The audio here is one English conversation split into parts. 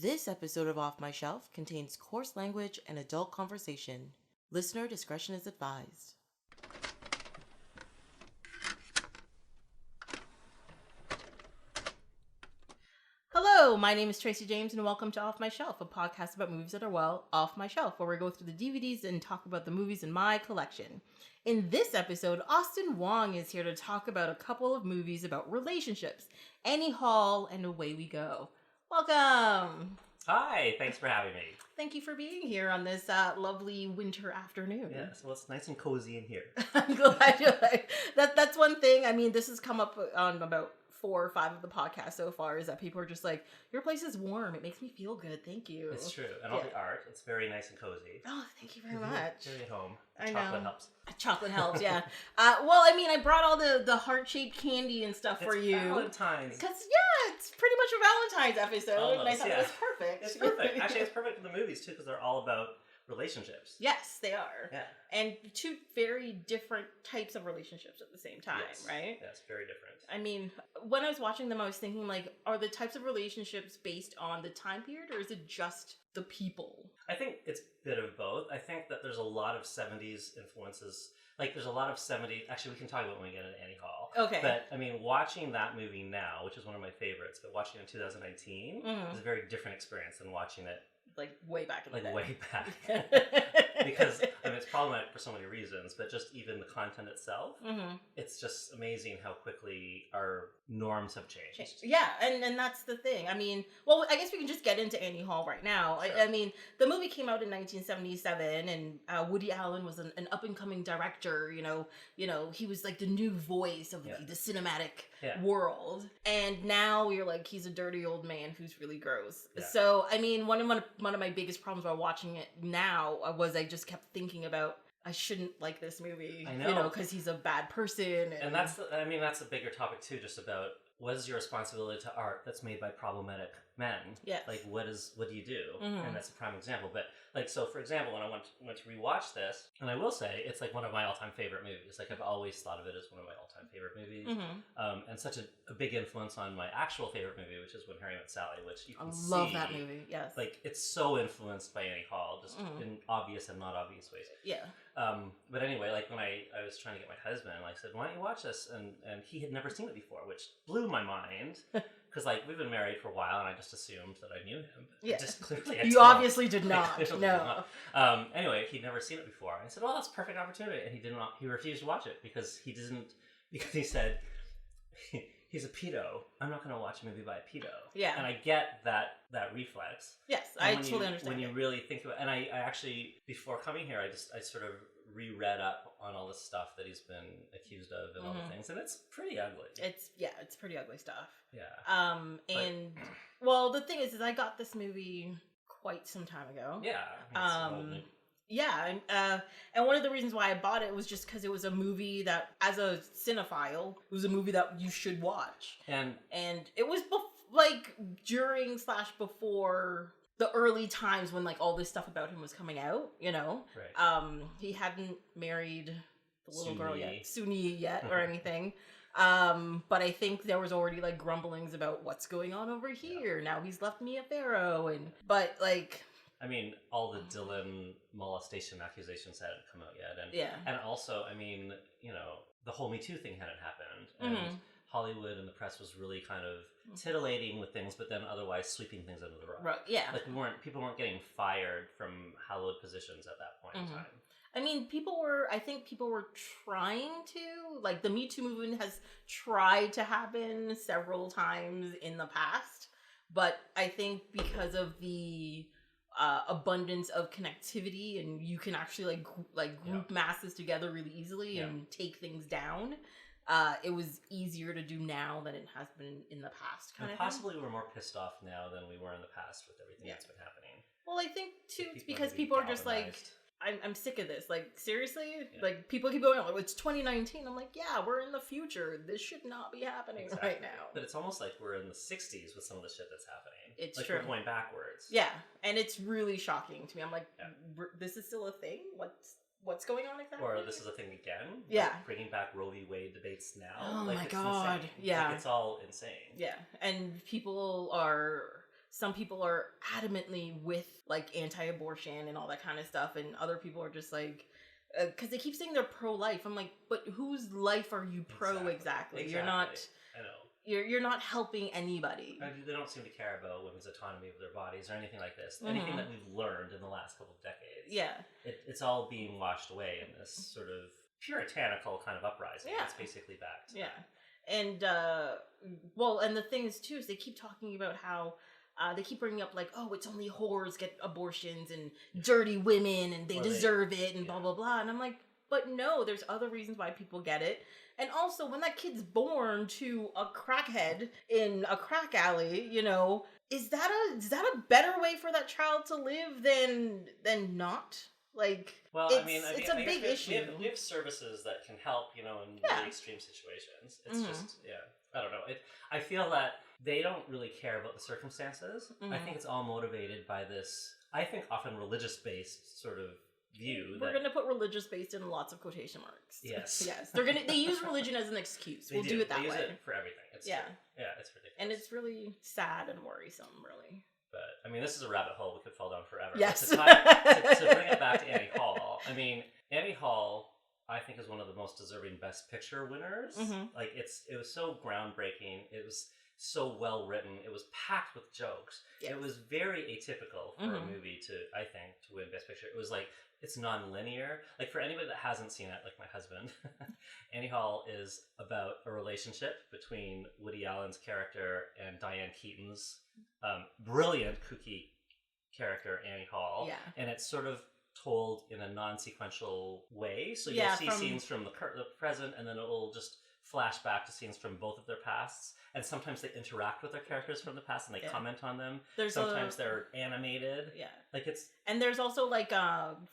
This episode of Off My Shelf contains coarse language and adult conversation. Listener discretion is advised. Hello, my name is Tracy James and welcome to Off My Shelf, a podcast about movies that are, well, off my shelf, where we go through the DVDs and talk about the movies in my collection. In this episode, Austin Wong is here to talk about a couple of movies about relationships. Annie Hall, and away we go. Welcome! Hi, thanks for having me. Thank you for being here on this lovely winter afternoon. Yes, well, it's nice and cozy in here. I'm glad you like that's one thing. I mean, this has come up on about 4 or 5 of the podcasts so far, is that people are just like, your place is warm. It makes me feel good. Thank you. It's true. And all the art, it's very nice and cozy. Oh, thank you very much. Very at home. I Chocolate know. helps. Chocolate helps, yeah. Well, I mean, I brought all the heart-shaped candy and stuff for you. Valentine's. Because, yeah, it's pretty much a Valentine's episode. Almost, and I thought yeah. it was perfect. It's perfect. Actually, it's perfect for the movies, too, because they're all about relationships. Yes, they are. Yeah. And 2 very different types of relationships at the same time, Yes. right? Yes, very different. I mean, when I was watching them, I was thinking, like, are the types of relationships based on the time period, or is it just the people? I think it's a bit of both. I think that there's a lot of 70s influences. Like, there's a lot of 70s... Actually, we can talk about when we get into Annie Hall. Okay. But, I mean, watching that movie now, which is one of my favorites, but watching it in 2019 is a very different experience than watching it Like, way back in the day. way back. Because, I mean, it's problematic for so many reasons, but just even the content itself, it's just amazing how quickly our norms have changed. Yeah, and that's the thing. I mean, well, I guess we can just get into Annie Hall right now. Sure. I mean, the movie came out in 1977, and Woody Allen was an up-and-coming director. You know, he was like the new voice of the cinematic world. And now you're like, he's a dirty old man who's really gross. Yeah. So, I mean, one of my biggest problems while watching it now was I just kept thinking about, I shouldn't like this movie. I know. You know, because he's a bad person. And that's a bigger topic too, just about what is your responsibility to art that's made by problematic men? Yes. Like, what do you do? And that's a prime example. But, like, so for example, when I went to rewatch this, and I will say, it's like one of my all-time favorite movies. Like, I've always thought of it as one of my all-time favorite movies. And such a big influence on my actual favorite movie, which is When Harry Met Sally, which you can see. I love that movie, yes. Like, it's so influenced by Annie Hall, just in obvious and not obvious ways. Yeah. But anyway, like, when I was trying to get my husband, I said, why don't you watch this? And he had never seen it before, which blew my mind. Because, like, we've been married for a while, and I just assumed that I knew him. But yeah. just clearly You obviously did not. No. Anyway, he'd never seen it before. I said, well, that's a perfect opportunity. And he refused to watch it because he said, he's a pedo. I'm not going to watch a movie by a pedo. Yeah. And I get that reflex. Yes, I totally understand. When you really think about it. And I actually, before coming here, I sort of reread up on all the stuff that he's been accused of and all the things. And it's pretty ugly. It's pretty ugly stuff. Yeah. Well, the thing is I got this movie quite some time ago. Yeah. Yeah, and one of the reasons why I bought it was just because it was a movie that, as a cinephile, it was a movie that you should watch. And it was during / before the early times when, like, all this stuff about him was coming out, you know? Right. He hadn't married the little girl yet, Suni yet, or anything. But I think there was already, like, grumblings about what's going on over here. Now he's left Mia Farrow, but, like... I mean, all the Dylan molestation accusations hadn't come out yet. And also, I mean, you know, the whole Me Too thing hadn't happened. And Hollywood and the press was really kind of titillating with things, but then otherwise sweeping things under the rug. Right, yeah. Like, people weren't getting fired from hallowed positions at that point in time. I mean, I think people were trying to, like, the Me Too movement has tried to happen several times in the past, but I think because of the abundance of connectivity, and you can actually group masses together really easily and take things down, it was easier to do now than it has been in the past. And possibly we're more pissed off now than we were in the past with everything that's been happening. Well, I think too it's because people are just like, I'm sick of this. Like, seriously? Yeah. Like, people keep going, like, it's 2019. I'm like, yeah, we're in the future. This should not be happening right now. But it's almost like we're in the 60s with some of the shit that's happening. It's like, true. We're going backwards. Yeah, and it's really shocking to me. I'm like, this is still a thing? What's going on exactly? Or this is a thing again? Yeah. Like, bringing back Roe v. Wade debates now? Oh, like, my it's God. Insane. Yeah. Like, it's all insane. Yeah, and people are some people are adamantly with like anti-abortion and all that kind of stuff, and other people are just like, because they keep saying they're pro-life. I'm like, but whose life are you pro exactly? You're not. I know. You're not helping anybody. They don't seem to care about women's autonomy of their bodies or anything like this. Anything that we've learned in the last couple of decades. Yeah. It's all being washed away in this sort of puritanical kind of uprising. Yeah. It's basically back to that. And, and the thing is, too, is they keep talking about how they keep bringing up, like, oh, it's only whores get abortions and dirty women and they deserve it and blah, blah, blah. And I'm like, but no, there's other reasons why people get it. And also, when that kid's born to a crackhead in a crack alley, you know, is that a better way for that child to live than not? Like, well, it's a big issue. We have services that can help, you know, in really extreme situations. It's just, I don't know. I feel that they don't really care about the circumstances. I think it's all motivated by this, I think, often religious-based sort of view. We're going to put religious based in lots of quotation marks. Yes. Yes. They use religion as an excuse. We'll do it that way. They use it for everything. It's true. Yeah, it's ridiculous. And it's really sad and worrisome, really. But, I mean, this is a rabbit hole we could fall down forever. Yes. To bring it back to Annie Hall, I mean, Annie Hall, I think, is one of the most deserving Best Picture winners. Like, it was so groundbreaking. It was so well written. It was packed with jokes. Yes. It was very atypical for a movie to win Best Picture. It was like, it's non-linear. Like, for anybody that hasn't seen it, like my husband, Annie Hall is about a relationship between Woody Allen's character and Diane Keaton's brilliant, kooky character, Annie Hall. Yeah. And it's sort of told in a non-sequential way. So you'll see scenes from the present, and then it'll just flash back to scenes from both of their pasts. And sometimes they interact with their characters from the past and they comment on them. Sometimes they're animated. Yeah. Like and there's also like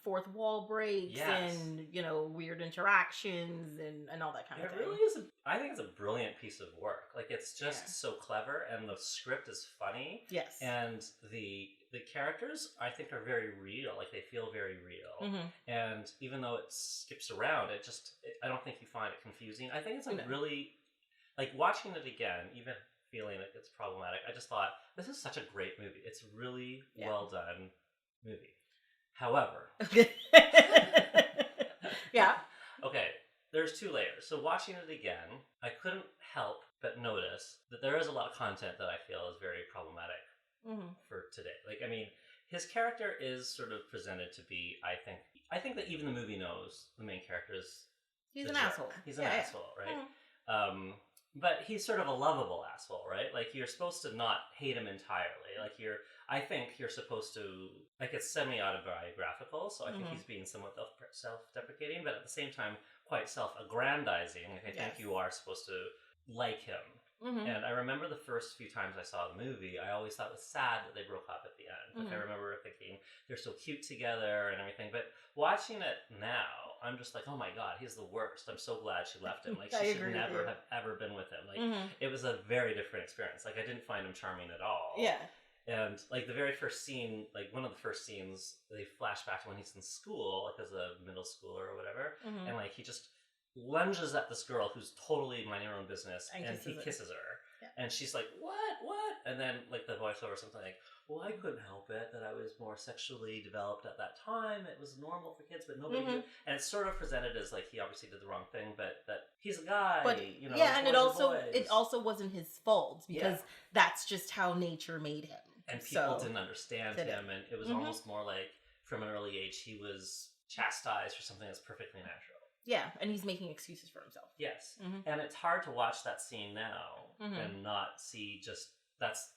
fourth wall breaks and, you know, weird interactions and all that kind of thing. It really is I think it's a brilliant piece of work. Like, it's just so clever, and the script is funny. Yes. And the characters, I think, are very real. Like, they feel very real. And even though it skips around, I don't think you find it confusing. I think it's really, like, watching it again, even feeling like it's problematic, I just thought, this is such a great movie. It's a really well done movie. However. Okay, there's two layers. So watching it again, I couldn't help but notice that there is a lot of content that I feel is very problematic for today. Like, I mean, his character is sort of presented to be, I think that even the movie knows the main character is... He's an asshole. He's an asshole, right? But he's sort of a lovable asshole, right? Like, you're supposed to not hate him entirely. Like, I think you're supposed to, like, it's semi-autobiographical, so I think he's being somewhat self-deprecating, but at the same time, quite self-aggrandizing. Like, I think you are supposed to like him. And I remember the first few times I saw the movie, I always thought it was sad that they broke up at the end. Like, I remember thinking, they're so cute together and everything. But watching it now, I'm just like, oh my God, he's the worst. I'm so glad she left him. Like, she should never have ever been with him. Like, it was a very different experience. Like, I didn't find him charming at all. Yeah. And, like, the very first scene, like, one of the first scenes, they flash back to when he's in school, like, as a middle schooler or whatever. And, like, he just lunges at this girl who's totally minding her own business, and he kisses her. And she's like, what? And then, like, the voiceover or something like, well, I couldn't help it that I was more sexually developed at that time. It was normal for kids, but nobody did. And it's sort of presented as, like, he obviously did the wrong thing, but that he's a guy, you know. Yeah, and it also wasn't his fault, because that's just how nature made him. And people didn't understand him, and it was almost more like, from an early age, he was chastised for something that's perfectly natural. Yeah, and he's making excuses for himself. Yes. And it's hard to watch that scene now and not see just, that's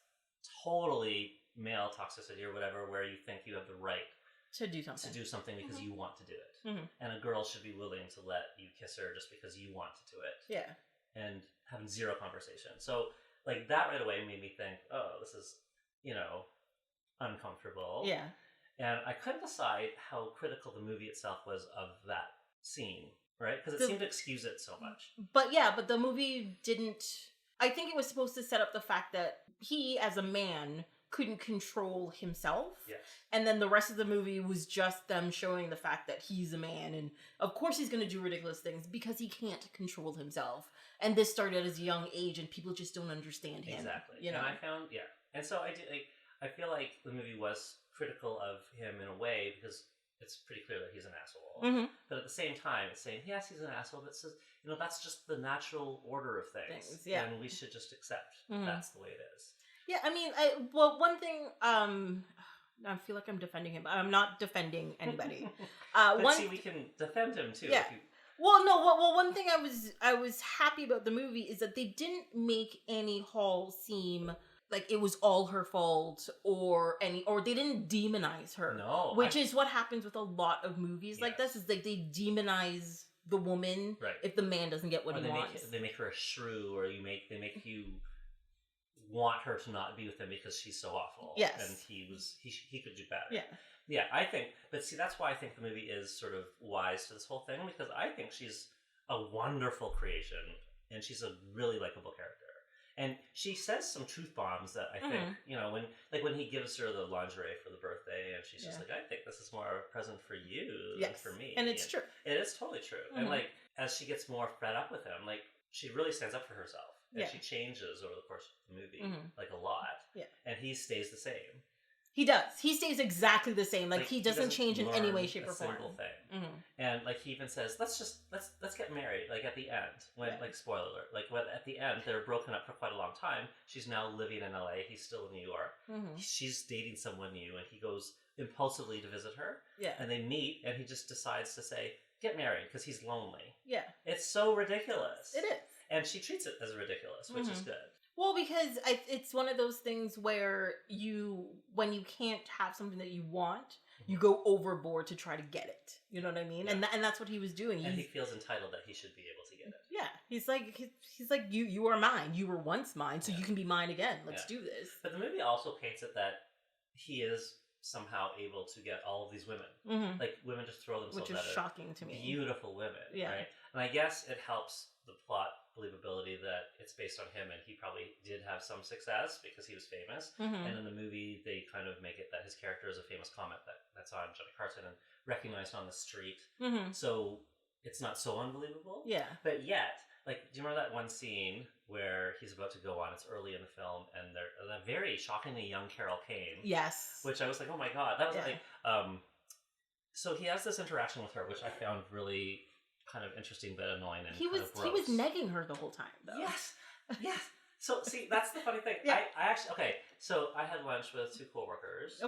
totally male toxicity or whatever, where you think you have the right to do something because you want to do it. And a girl should be willing to let you kiss her just because you want to do it. Yeah. And having zero conversation. So, like, that right away made me think, oh, this is, you know, uncomfortable. Yeah. And I couldn't decide how critical the movie itself was of that scene, right? Because it seemed to excuse it so much. But the movie didn't... I think it was supposed to set up the fact that he, as a man, couldn't control himself. Yes. And then the rest of the movie was just them showing the fact that he's a man, and of course he's going to do ridiculous things because he can't control himself. And this started at his young age, and people just don't understand him. Exactly. You know? And I found, and so I did, like, I feel like the movie was critical of him in a way because it's pretty clear that he's an asshole. Mm-hmm. But at the same time, it's saying, yes, he's an asshole, but it says, that's just the natural order of things. Yeah. And we should just accept that's the way it is. Yeah, I mean, one thing, I feel like I'm defending him. I'm not defending anybody. We can defend him too. Yeah. Well, one thing I was happy about the movie is that they didn't make Annie Hall seem like it was all her fault or they didn't demonize her. No. Which is what happens with a lot of movies like this, is like they demonize the woman if the man doesn't get what he wants. They make her a shrew, or they make you want her to not be with him because she's so awful. Yes. And he could do better. Yeah. Yeah, I think, but see, that's why I think the movie is sort of wise to this whole thing, because I think she's a wonderful creation, and she's a really likable character. And she says some truth bombs that I think, when he gives her the lingerie for the birthday, and she's just like, I think this is more a present for you than for me. And it's true. It is totally true. And like, as she gets more fed up with him, like, she really stands up for herself. And she changes over the course of the movie, like a lot. Yeah. And he stays the same. He does. He stays exactly the same. Like he doesn't change in any way, shape, or form. Single thing. And like he even says, let's get married. Like at the end, when like spoiler alert, like at the end they're broken up for quite a long time. She's now living in LA. He's still in New York. She's dating someone new, and he goes impulsively to visit her. Yeah. And they meet, and he just decides to say, get married, because he's lonely. Yeah. It's so ridiculous. It is. And she treats it as ridiculous, which is good. Well, because it's one of those things where when you can't have something that you want, you go overboard to try to get it. You know what I mean? Yeah. And that's what he was doing. And he feels entitled that he should be able to get it. Yeah. He's like, you are mine. You were once mine, so you can be mine again. Let's do this. But the movie also paints it that he is somehow able to get all of these women. Like, women just throw themselves at it. Which is shocking to me. Beautiful women, right? And I guess it helps the plot believability that it's based on him, and he probably did have some success because he was famous. And in the movie, they kind of make it that his character is a famous comic that's on Johnny Carson and recognized on the street. So it's not so unbelievable. Yeah. But yet, like, do you remember that one scene where he's about to go on? It's early in the film, and they're a very shockingly young Carol Kane. Yes. Which I was like, oh my god, that was like. So he has this interaction with her, which I found really kind of interesting but annoying, and he was negging her the whole time, though. Yes. So see, that's the funny thing. I actually so I had lunch with two coworkers,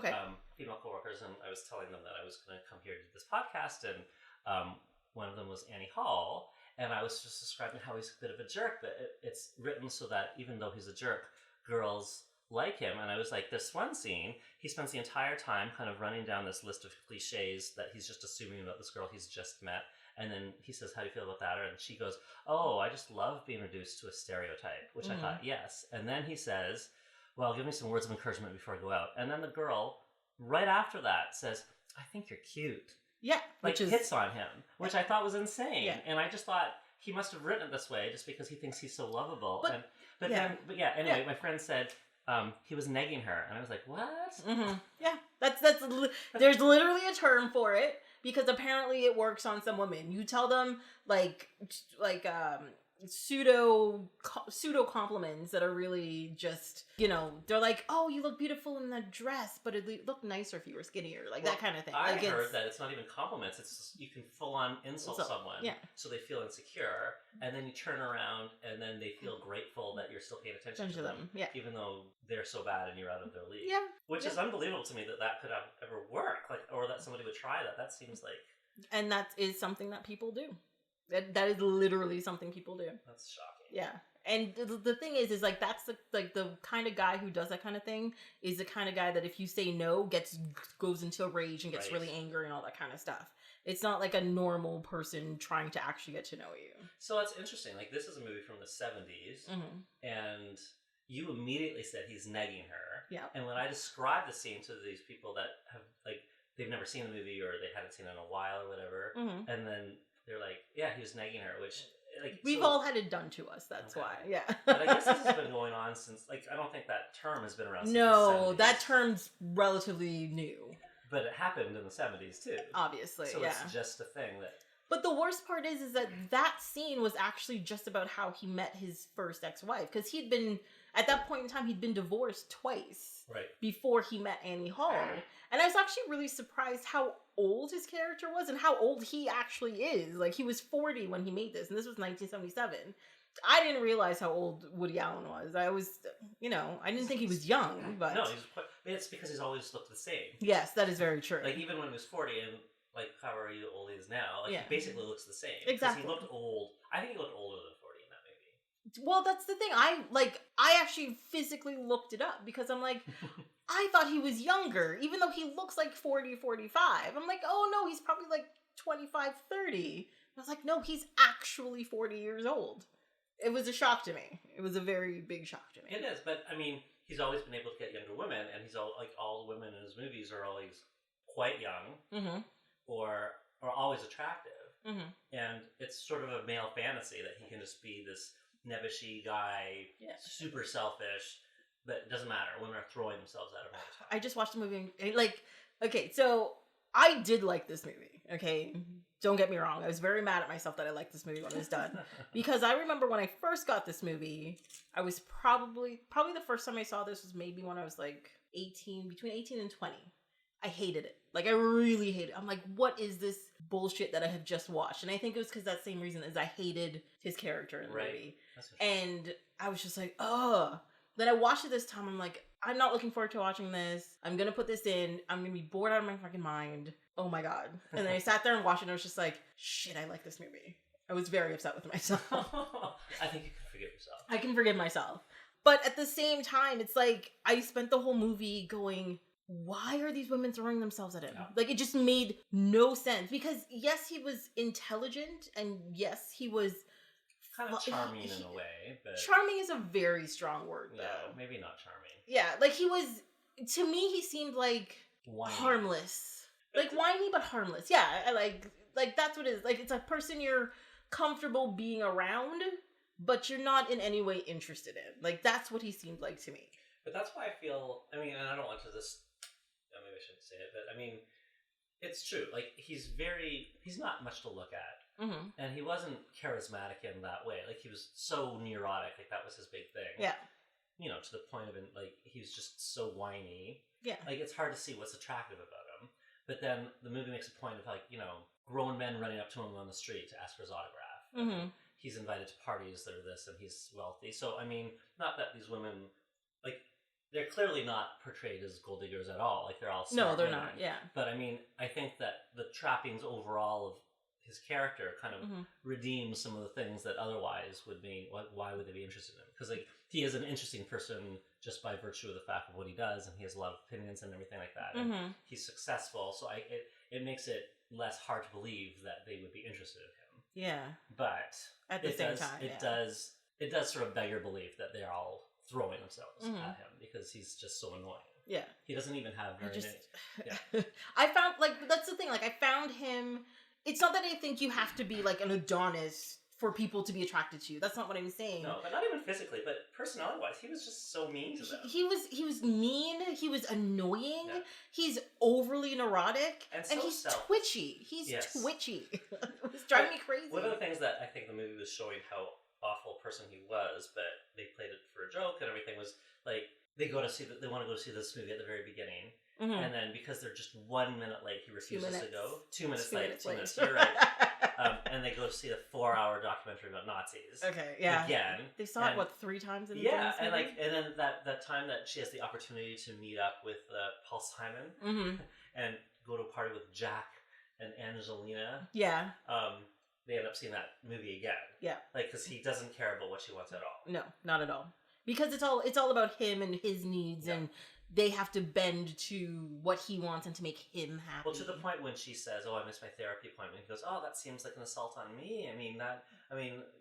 female coworkers, and I was telling them that I was going to come here to do this podcast, and one of them was Annie Hall, and I was just describing how he's a bit of a jerk, but it's written so that even though he's a jerk, girls like him. And I was like, this one scene, he spends the entire time kind of running down this list of cliches that he's just assuming about this girl he's just met. And then he says, how do you feel about that? And she goes, oh, I just love being reduced to a stereotype, which I thought, yes. And then he says, well, give me some words of encouragement before I go out. And then the girl, right after that, says, I think you're cute. Yeah. Like, hits on him, which I thought was insane. Yeah. And I just thought, he must have written it this way just because he thinks he's so lovable. Anyway, my friend said, he was negging her. And I was like, what? Yeah. There's literally a term for it. Because apparently it works on some women. You tell them like pseudo compliments that are really just, they're like, oh, you look beautiful in that dress, but it'd look nicer if you were skinnier, that kind of thing. I heard that it's not even compliments, it's just, you can full on insult someone so they feel insecure, and then you turn around and then they feel grateful that you're still paying attention to them, even though they're so bad and you're out of their league. Yeah. Which is unbelievable to me that could have ever worked, or that somebody would try that. That seems like... And that is something that people do. That is literally something people do. That's shocking. Yeah. And the thing is like, that's the kind of guy who does that kind of thing is the kind of guy that if you say no, goes into a rage and gets really angry and all that kind of stuff. It's not like a normal person trying to actually get to know you. So that's interesting. Like, this is a movie from the 70s, and you immediately said he's negging her. Yeah. And when I described the scene to these people that have, like, they've never seen the movie or they haven't seen it in a while or whatever, and then they're like, yeah, he was negging her, which... Like, we've all had it done to us, that's why, yeah. But I guess this has been going on since, like, I don't think that term has been around since the 70s. That term's relatively new. But it happened in the 70s, too. Obviously, so it's just a thing that... But the worst part is that scene was actually just about how he met his first ex-wife. Because at that point in time, he'd been divorced twice. before he met Annie Hall. And I was actually really surprised how old his character was and how old he actually is. Like, he was 40 when he made this, and this was 1977. I didn't realize how old Woody Allen was. I was, I didn't think he was young, but... No, it's because he's always looked the same. Yes, that is very true. Like, even when he was 40 and, like, however old he is now, he basically looks the same. Exactly. Because he looked old. I think he looked older than 40 in that movie. Well, that's the thing. I actually physically looked it up because I'm like... I thought he was younger, even though he looks like 40, 45. I'm like, oh no, he's probably like 25, 30. I was like, no, he's actually 40 years old. It was a shock to me. It was a very big shock to me. It is, but I mean, he's always been able to get younger women, and he's all the women in his movies are always quite young, or always attractive. And it's sort of a male fantasy that he can just be this nebbishy guy, super selfish. But it doesn't matter. Women are throwing themselves at him all the time. I just watched the movie. Okay, so I did like this movie. Okay, don't get me wrong. I was very mad at myself that I liked this movie when it was done. Because I remember when I first got this movie, I was probably the first time I saw this was maybe when I was like 18, between 18 and 20. I hated it. Like, I really hated it. I'm like, what is this bullshit that I have just watched? And I think it was because that same reason is I hated his character in the movie. And I was just like, ugh. Then I watched it this time. I'm like, I'm not looking forward to watching this. I'm going to put this in. I'm going to be bored out of my fucking mind. Oh my God. And then I sat there and watched it and I was just like, shit, I like this movie. I was very upset with myself. I think you can forgive yourself. I can forgive myself. But at the same time, it's like, I spent the whole movie going, why are these women throwing themselves at him? Yeah. Like, it just made no sense. Because yes, he was intelligent and yes, he was... kind of charming in a way, but... Charming is a very strong word, though. Yeah, maybe not charming. Yeah, like he was... To me, he seemed like... Whiny. Harmless. Like, whiny, but harmless. Yeah, I like, that's what it is. Like, it's a person you're comfortable being around, but you're not in any way interested in. Like, that's what he seemed like to me. But that's why I feel... I mean, and I don't want to just... maybe I shouldn't say it, but I mean... It's true. Like, he's not much to look at. And he wasn't charismatic in that way. Like, he was so neurotic. Like, that was his big thing. Yeah. To the point of, like, he was just so whiny. Yeah. Like, it's hard to see what's attractive about him. But then the movie makes a point of, like, grown men running up to him on the street to ask for his autograph. He's invited to parties that are this, and he's wealthy. So, I mean, not that these women, like... They're clearly not portrayed as gold diggers at all. Like, they're all smart No, they're women. not, yeah. But, I mean, I think that the trappings overall of his character kind of redeems some of the things that otherwise would mean, why would they be interested in him? Because, like, he is an interesting person just by virtue of the fact of what he does, and he has a lot of opinions and everything like that. And he's successful, so it makes it less hard to believe that they would be interested in him. Yeah. But at the same time, it does sort of beg your belief that they're all throwing themselves at him because he's just so annoying. Yeah. He doesn't even have very many. Yeah. I found, like, that's the thing. Like, I found him... It's not that I think you have to be, like, an Adonis for people to be attracted to you. That's not what I'm saying. No, but not even physically, but personality-wise, he was just so mean to them. He was mean. He was annoying. Yeah. He's overly neurotic. And he's twitchy. He's twitchy. It was driving me crazy. One of the things that I think the movie was showing how awful person he was, but they played it for a joke and everything, was like they want to go see this movie at the very beginning, and then because they're just 1 minute late, he refuses to go. 2 minutes late. 2 minutes. You're right. And they go see a 4-hour documentary about Nazis. Okay, yeah. Again, they saw it 3 times in the and then that time that she has the opportunity to meet up with Paul Simon and go to a party with Jack and Angelina. Yeah. They end up seeing that movie again. Yeah. Like, because he doesn't care about what she wants at all. No, not at all. Because it's all about him and his needs, and they have to bend to what he wants and to make him happy. Well, to the point when she says, "Oh, I missed my therapy appointment," he goes, "Oh, that seems like an assault on me. I mean,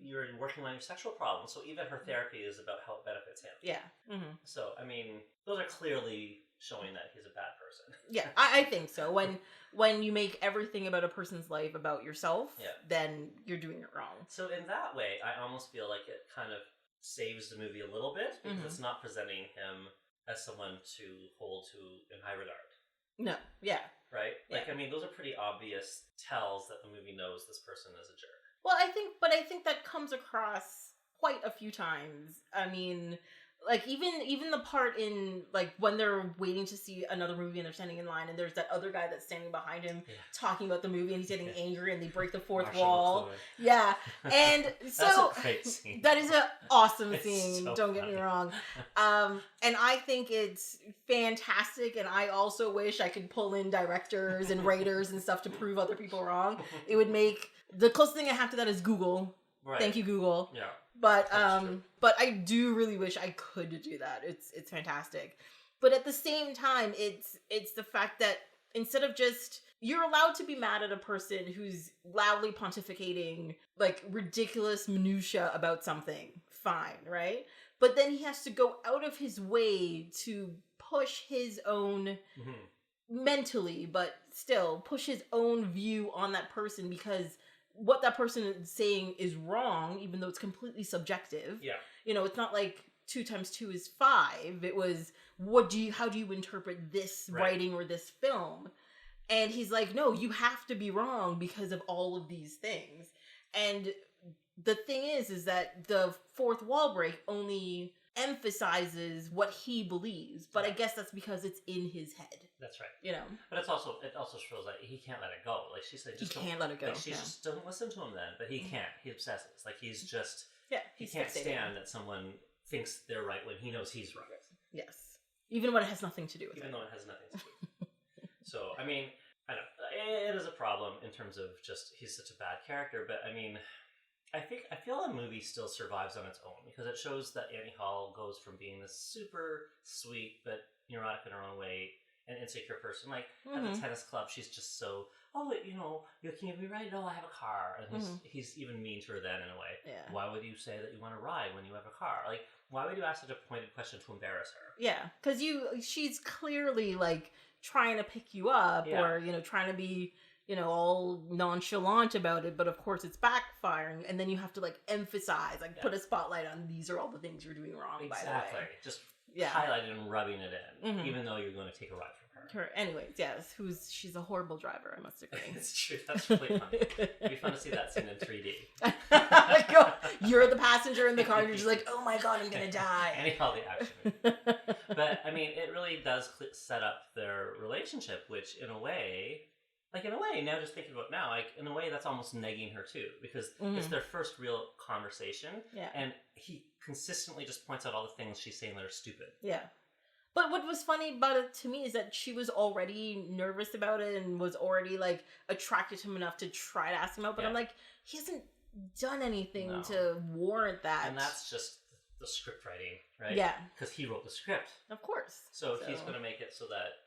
you're working on your sexual problem, so even her therapy is about how it benefits him." Yeah. So, I mean, those are clearly showing that he's a bad person. Yeah, I think so. When you make everything about a person's life about yourself, then you're doing it wrong. So in that way, I almost feel like it kind of saves the movie a little bit, because it's not presenting him as someone to hold to in high regard. No, yeah. Right? Like, I mean, those are pretty obvious tells that the movie knows this person is a jerk. Well, I think that comes across quite a few times. I mean, like even the part in like when they're waiting to see another movie and they're standing in line and there's that other guy that's standing behind him talking about the movie and he's getting angry and they break the fourth wall. Yeah, and so that's a great scene. That is an awesome scene. So don't get me wrong. And I think it's fantastic. And I also wish I could pull in directors and writers and stuff to prove other people wrong. It would make the closest thing I have to that is Google. Right. Thank you, Google. Yeah. But I do really wish I could do that. It's fantastic. But at the same time, it's the fact that instead of just you're allowed to be mad at a person who's loudly pontificating like ridiculous minutia about something. Fine, right? But then he has to go out of his way to push his own mentally, but still push his own view on that person because what that person is saying is wrong, even though it's completely subjective. Yeah. You know, it's not like 2 times 2 is 5. It was, how do you interpret this writing or this film? And he's like, no, you have to be wrong because of all of these things. And the thing is that the fourth wall break only emphasizes what he believes, but I guess that's because it's in his head. That's right. You know, but it also shows that he can't let it go. Like she said, he can't let it go. Like she just doesn't listen to him then, but he can't. He obsesses. Like he's just he can't stand that someone thinks they're right when he knows he's right. Yes, even when it has nothing to do with it. Even though it has nothing to do. So I mean, I don't. It is a problem in terms of just he's such a bad character, but I mean. I feel the movie still survives on its own because it shows that Annie Hall goes from being this super sweet but neurotic in her own way and insecure person. Like at the tennis club, she's just so, can you be right? No, I have a car. And he's even mean to her then in a way. Yeah. Why would you say that you want to ride when you have a car? Like, why would you ask such a pointed question to embarrass her? Yeah, because she's clearly like trying to pick you up or, trying to be... all nonchalant about it, but of course it's backfiring, and then you have to like emphasize, like put a spotlight on these are all the things you're doing wrong. Exactly. By the way. Just highlighting and rubbing it in, even though you're going to take a ride from her. Anyways, yes, she's a horrible driver, I must agree. It's true. That's really funny. It'd be fun to see that scene in 3D. You're the passenger in the car, and you're just like, oh my god, I'm gonna die. And all the action. But I mean, it really does set up their relationship, which in a way, now just thinking about it now, like, in a way that's almost negging her too, because it's their first real conversation, and he consistently just points out all the things she's saying that are stupid. Yeah. But what was funny about it to me is that she was already nervous about it and was already, like, attracted to him enough to try to ask him out, but I'm like, he hasn't done anything to warrant that. And that's just the script writing, right? Yeah. Because he wrote the script. Of course. So he's going to make it so that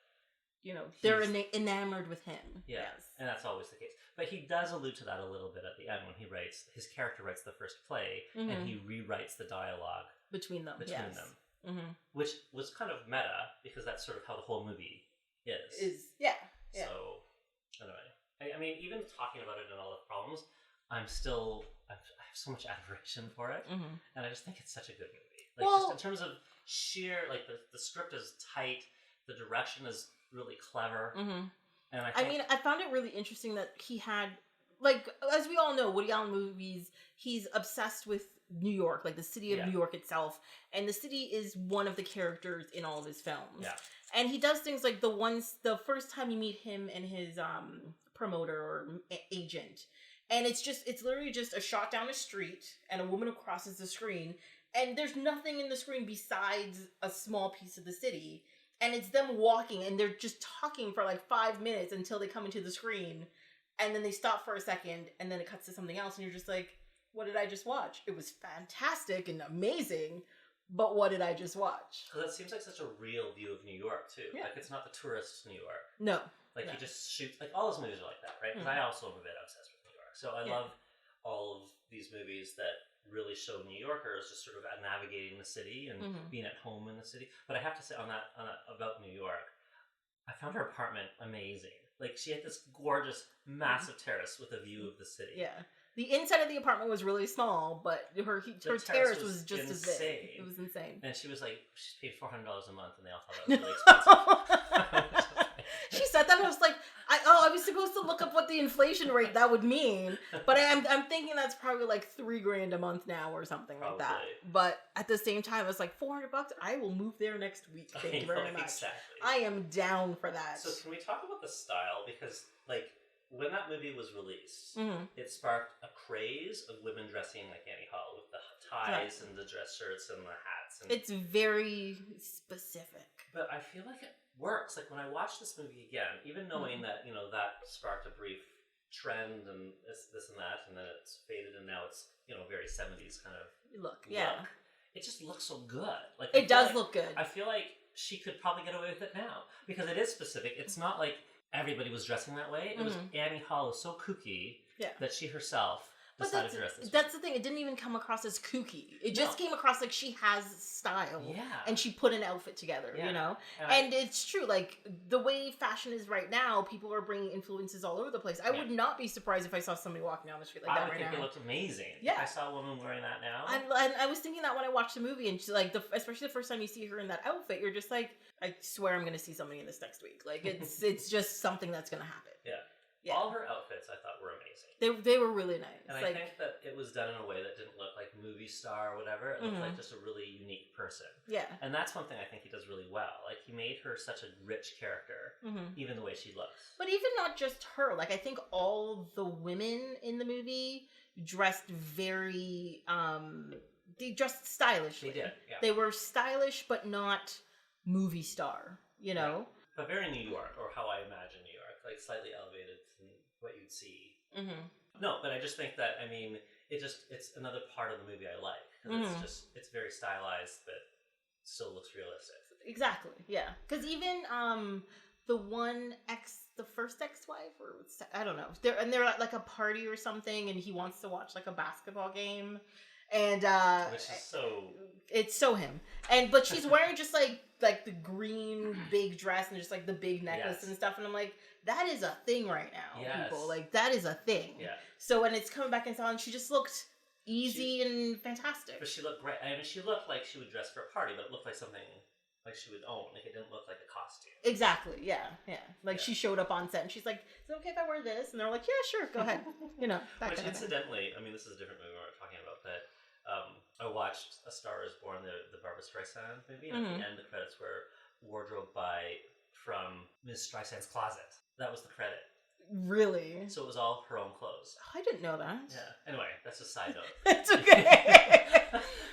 they're enamored with him. Yeah, yes. And that's always the case. But he does allude to that a little bit at the end when his character writes the first play and he rewrites the dialogue between them. Which was kind of meta because that's sort of how the whole movie is. Yeah. So, anyway. I mean, even talking about it and all the problems, I have so much admiration for it. And I just think it's such a good movie. Like, just in terms of sheer, like, the script is tight, the direction is really clever. And I found it really interesting that he had, like, as we all know, Woody Allen movies, he's obsessed with New York, like the city of New York itself, and the city is one of the characters in all of his films. Yeah. And he does things like the first time you meet him and his promoter or agent, and it's literally just a shot down a street and a woman who crosses the screen, and there's nothing in the screen besides a small piece of the city. And it's them walking, and they're just talking for like 5 minutes until they come into the screen. And then they stop for a second, and then it cuts to something else. And you're just like, what did I just watch? It was fantastic and amazing, but what did I just watch? Because that seems like such a real view of New York, too. Yeah. Like, it's not the tourist New York. No. Like, he just shoots... Like, all his movies are like that, right? Because I also am a bit obsessed with New York. So I love all of these movies that really show New Yorkers just sort of navigating the city and being at home in the city. But I have to say on that about New York, I found her apartment amazing. Like, she had this gorgeous, massive terrace with a view of the city. Yeah. The inside of the apartment was really small, but her terrace was just as big. It was insane. And she was like, she paid $400 a month, and they all thought that was really expensive. She said that, and I was like, I was supposed to look up what what the inflation rate that would mean, but I'm thinking that's probably like $3,000 a month now or something like that. But at the same time, it's like $400. I will move there next week. Thank you very much. Exactly. I am down for that. So can we talk about the style? Because like when that movie was released, it sparked a craze of women dressing like Annie Hall with the ties and the dress shirts and the hats. And it's very specific. But I feel like it works. Like when I watch this movie again, even knowing that, you know, that sparked a brief trend and this and that, and then it's faded and now it's, you know, very 70s kind of look. It just looks so good. Like it does look good. I feel like she could probably get away with it now because it is specific. It's not like everybody was dressing that way. It was Annie Hall was so kooky that she herself decided to dress this way. That's the thing. It didn't even come across as kooky. It just came across like she has style. Yeah. And she put an outfit together, you know? And it's true. Like, the way fashion is right now, people are bringing influences all over the place. I would not be surprised if I saw somebody walking down the street like that right now. I would think it looked amazing. Yeah. If I saw a woman wearing that now. And I was thinking that when I watched the movie, and she's like, especially the first time you see her in that outfit, you're just like, I swear I'm going to see somebody in this next week. Like, it's just something that's going to happen. Yeah. All her outfits I thought were amazing. They were really nice. And I think that it was done in a way that didn't look like movie star or whatever. It looked like just a really unique person. Yeah. And that's one thing I think he does really well. Like, he made her such a rich character, even the way she looks. But even not just her. Like, I think all the women in the movie dressed very, they dressed stylishly. They did, yeah. They were stylish, but not movie star, you know? Yeah. But very New York, or how I imagine New York. Like, slightly elevated from what you'd see. No, but I just think that, I mean, it's another part of the movie I like. Because it's very stylized, but still looks realistic. Exactly, yeah. Because even the first ex-wife, or I don't know, they're at like a party or something, and he wants to watch like a basketball game. And which is so it's so him. But she's wearing just like the green big dress and just like the big necklace and stuff, and I'm like, that is a thing right now, people. Like, that is a thing. Yeah. So when it's coming back in style, she just looked easy and fantastic. But she looked great. I mean, she looked like she would dress for a party, but it looked like something like she would own. Like, it didn't look like a costume. Exactly. Yeah. Yeah. Like, she showed up on set and she's like, is it okay if I wear this? And they're like, yeah, sure, go ahead. You know. Which, incidentally, I mean, this is a different movie we're talking about, but I watched A Star Is Born, the Barbra Streisand movie, and at the end the credits were wardrobe from Ms. Streisand's closet. That was the credit. Really? So it was all her own clothes. I didn't know that. Yeah. Anyway, that's a side note. It's okay.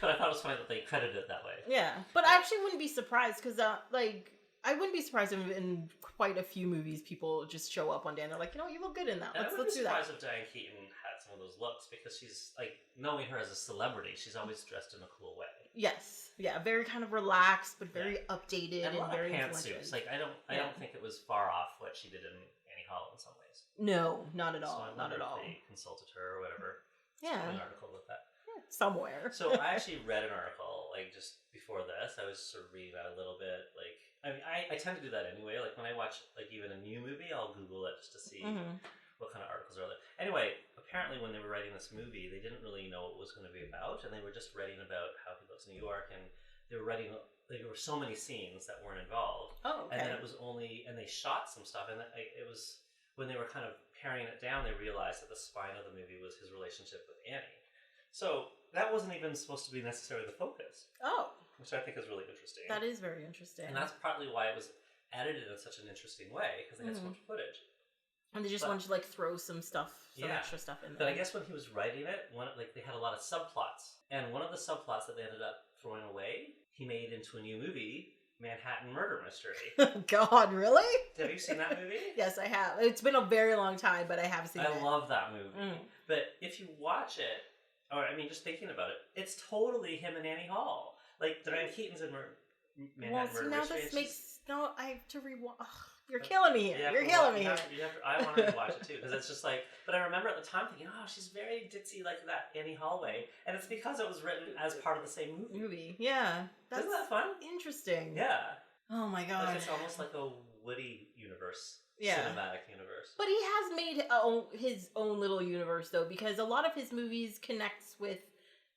But I thought it was funny that they credited it that way. Yeah. But I actually wouldn't be surprised because, I wouldn't be surprised if in quite a few movies people just show up one day and they're like, you know what, you look good in that. Let's do that. I wouldn't be surprised if Diane Keaton had some of those looks because she's, like, knowing her as a celebrity, she's always dressed in a cool way. Yes. Yeah. Very kind of relaxed, but very updated and very pantsuits. Like, I don't think it was far off what she did in Annie Hall in some ways. No, not at all. So not at all. They consulted her or whatever. Yeah. An article with that. Somewhere. So I actually read an article, like, just before this. I was sort of reading that a little bit. Like, I mean, I tend to do that anyway. Like, when I watch, like, even a new movie, I'll Google it just to see what kind of articles are there. Anyway, apparently when they were writing this movie, they didn't really know what it was going to be about, and they were just writing about how he lives in New York, and they were writing, like, there were so many scenes that weren't involved. Oh, okay. And then it was only, and they shot some stuff, and it was, when they were kind of paring it down, they realized that the spine of the movie was his relationship with Annie. So that wasn't even supposed to be necessarily the focus. Oh. Which I think is really interesting. That is very interesting. And that's partly why it was edited in such an interesting way, because they had so much footage. And they just wanted to, like, throw some extra stuff in there. But I guess when he was writing it, they had a lot of subplots. And one of the subplots that they ended up throwing away, he made into a new movie, Manhattan Murder Mystery. God, really? Have you seen that movie? Yes, I have. It's been a very long time, but I have seen it. I love that movie. But if you watch it, or, I mean, just thinking about it, it's totally him and Annie Hall. Like, Diane Keaton's in Manhattan Murder Mystery. This makes... No, I have to rewatch... You're killing me here. You're killing me here. I want to watch it too, because it's just like... But I remember at the time thinking, oh, she's very ditzy like that Annie Hall way. And it's because it was written as part of the same movie. Yeah. Isn't that fun? Interesting. Yeah. Oh my God. Like, it's almost like a Woody universe. Cinematic universe. But he has made his own little universe, though, because a lot of his movies connects with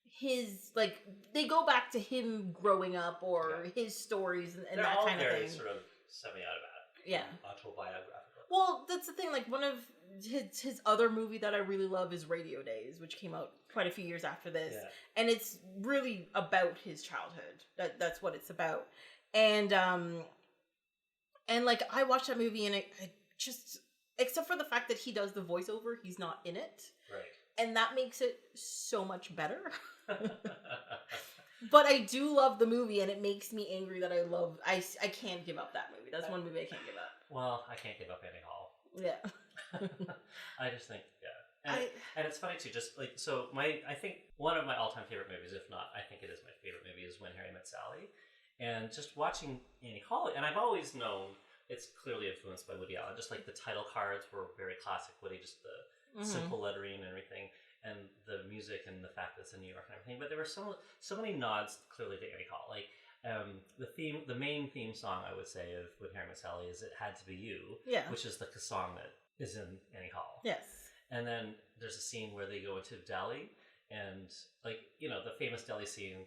his, like, they go back to him growing up or his stories and that kind of thing. They're all very sort of semi-automatic. Yeah. Autobiographical. Well, that's the thing. Like, one of his other movie that I really love is Radio Days, which came out quite a few years after this, and it's really about his childhood. That's what it's about, and like, I watched that movie, and I just, except for the fact that he does the voiceover, he's not in it, right, and that makes it so much better. But I do love the movie, and it makes me angry that I can't give up that movie. That's one movie I can't give up. Well, I can't give up Annie Hall. Yeah. I just think, and it's funny too, just like, so I think one of my all-time favorite movies, if not, I think it is my favorite movie, is When Harry Met Sally. And just watching Annie Hall, and I've always known it's clearly influenced by Woody Allen, just like the title cards were very classic Woody, just the simple lettering and everything, and the music and the fact that it's in New York and everything. But there were so many nods clearly to Annie Hall. Like, the main theme song, I would say, of When Harry Met Sally is It Had to Be You, which is like a song that is in Annie Hall. Yes. And then there's a scene where they go into deli, and, like, you know, the famous deli scene,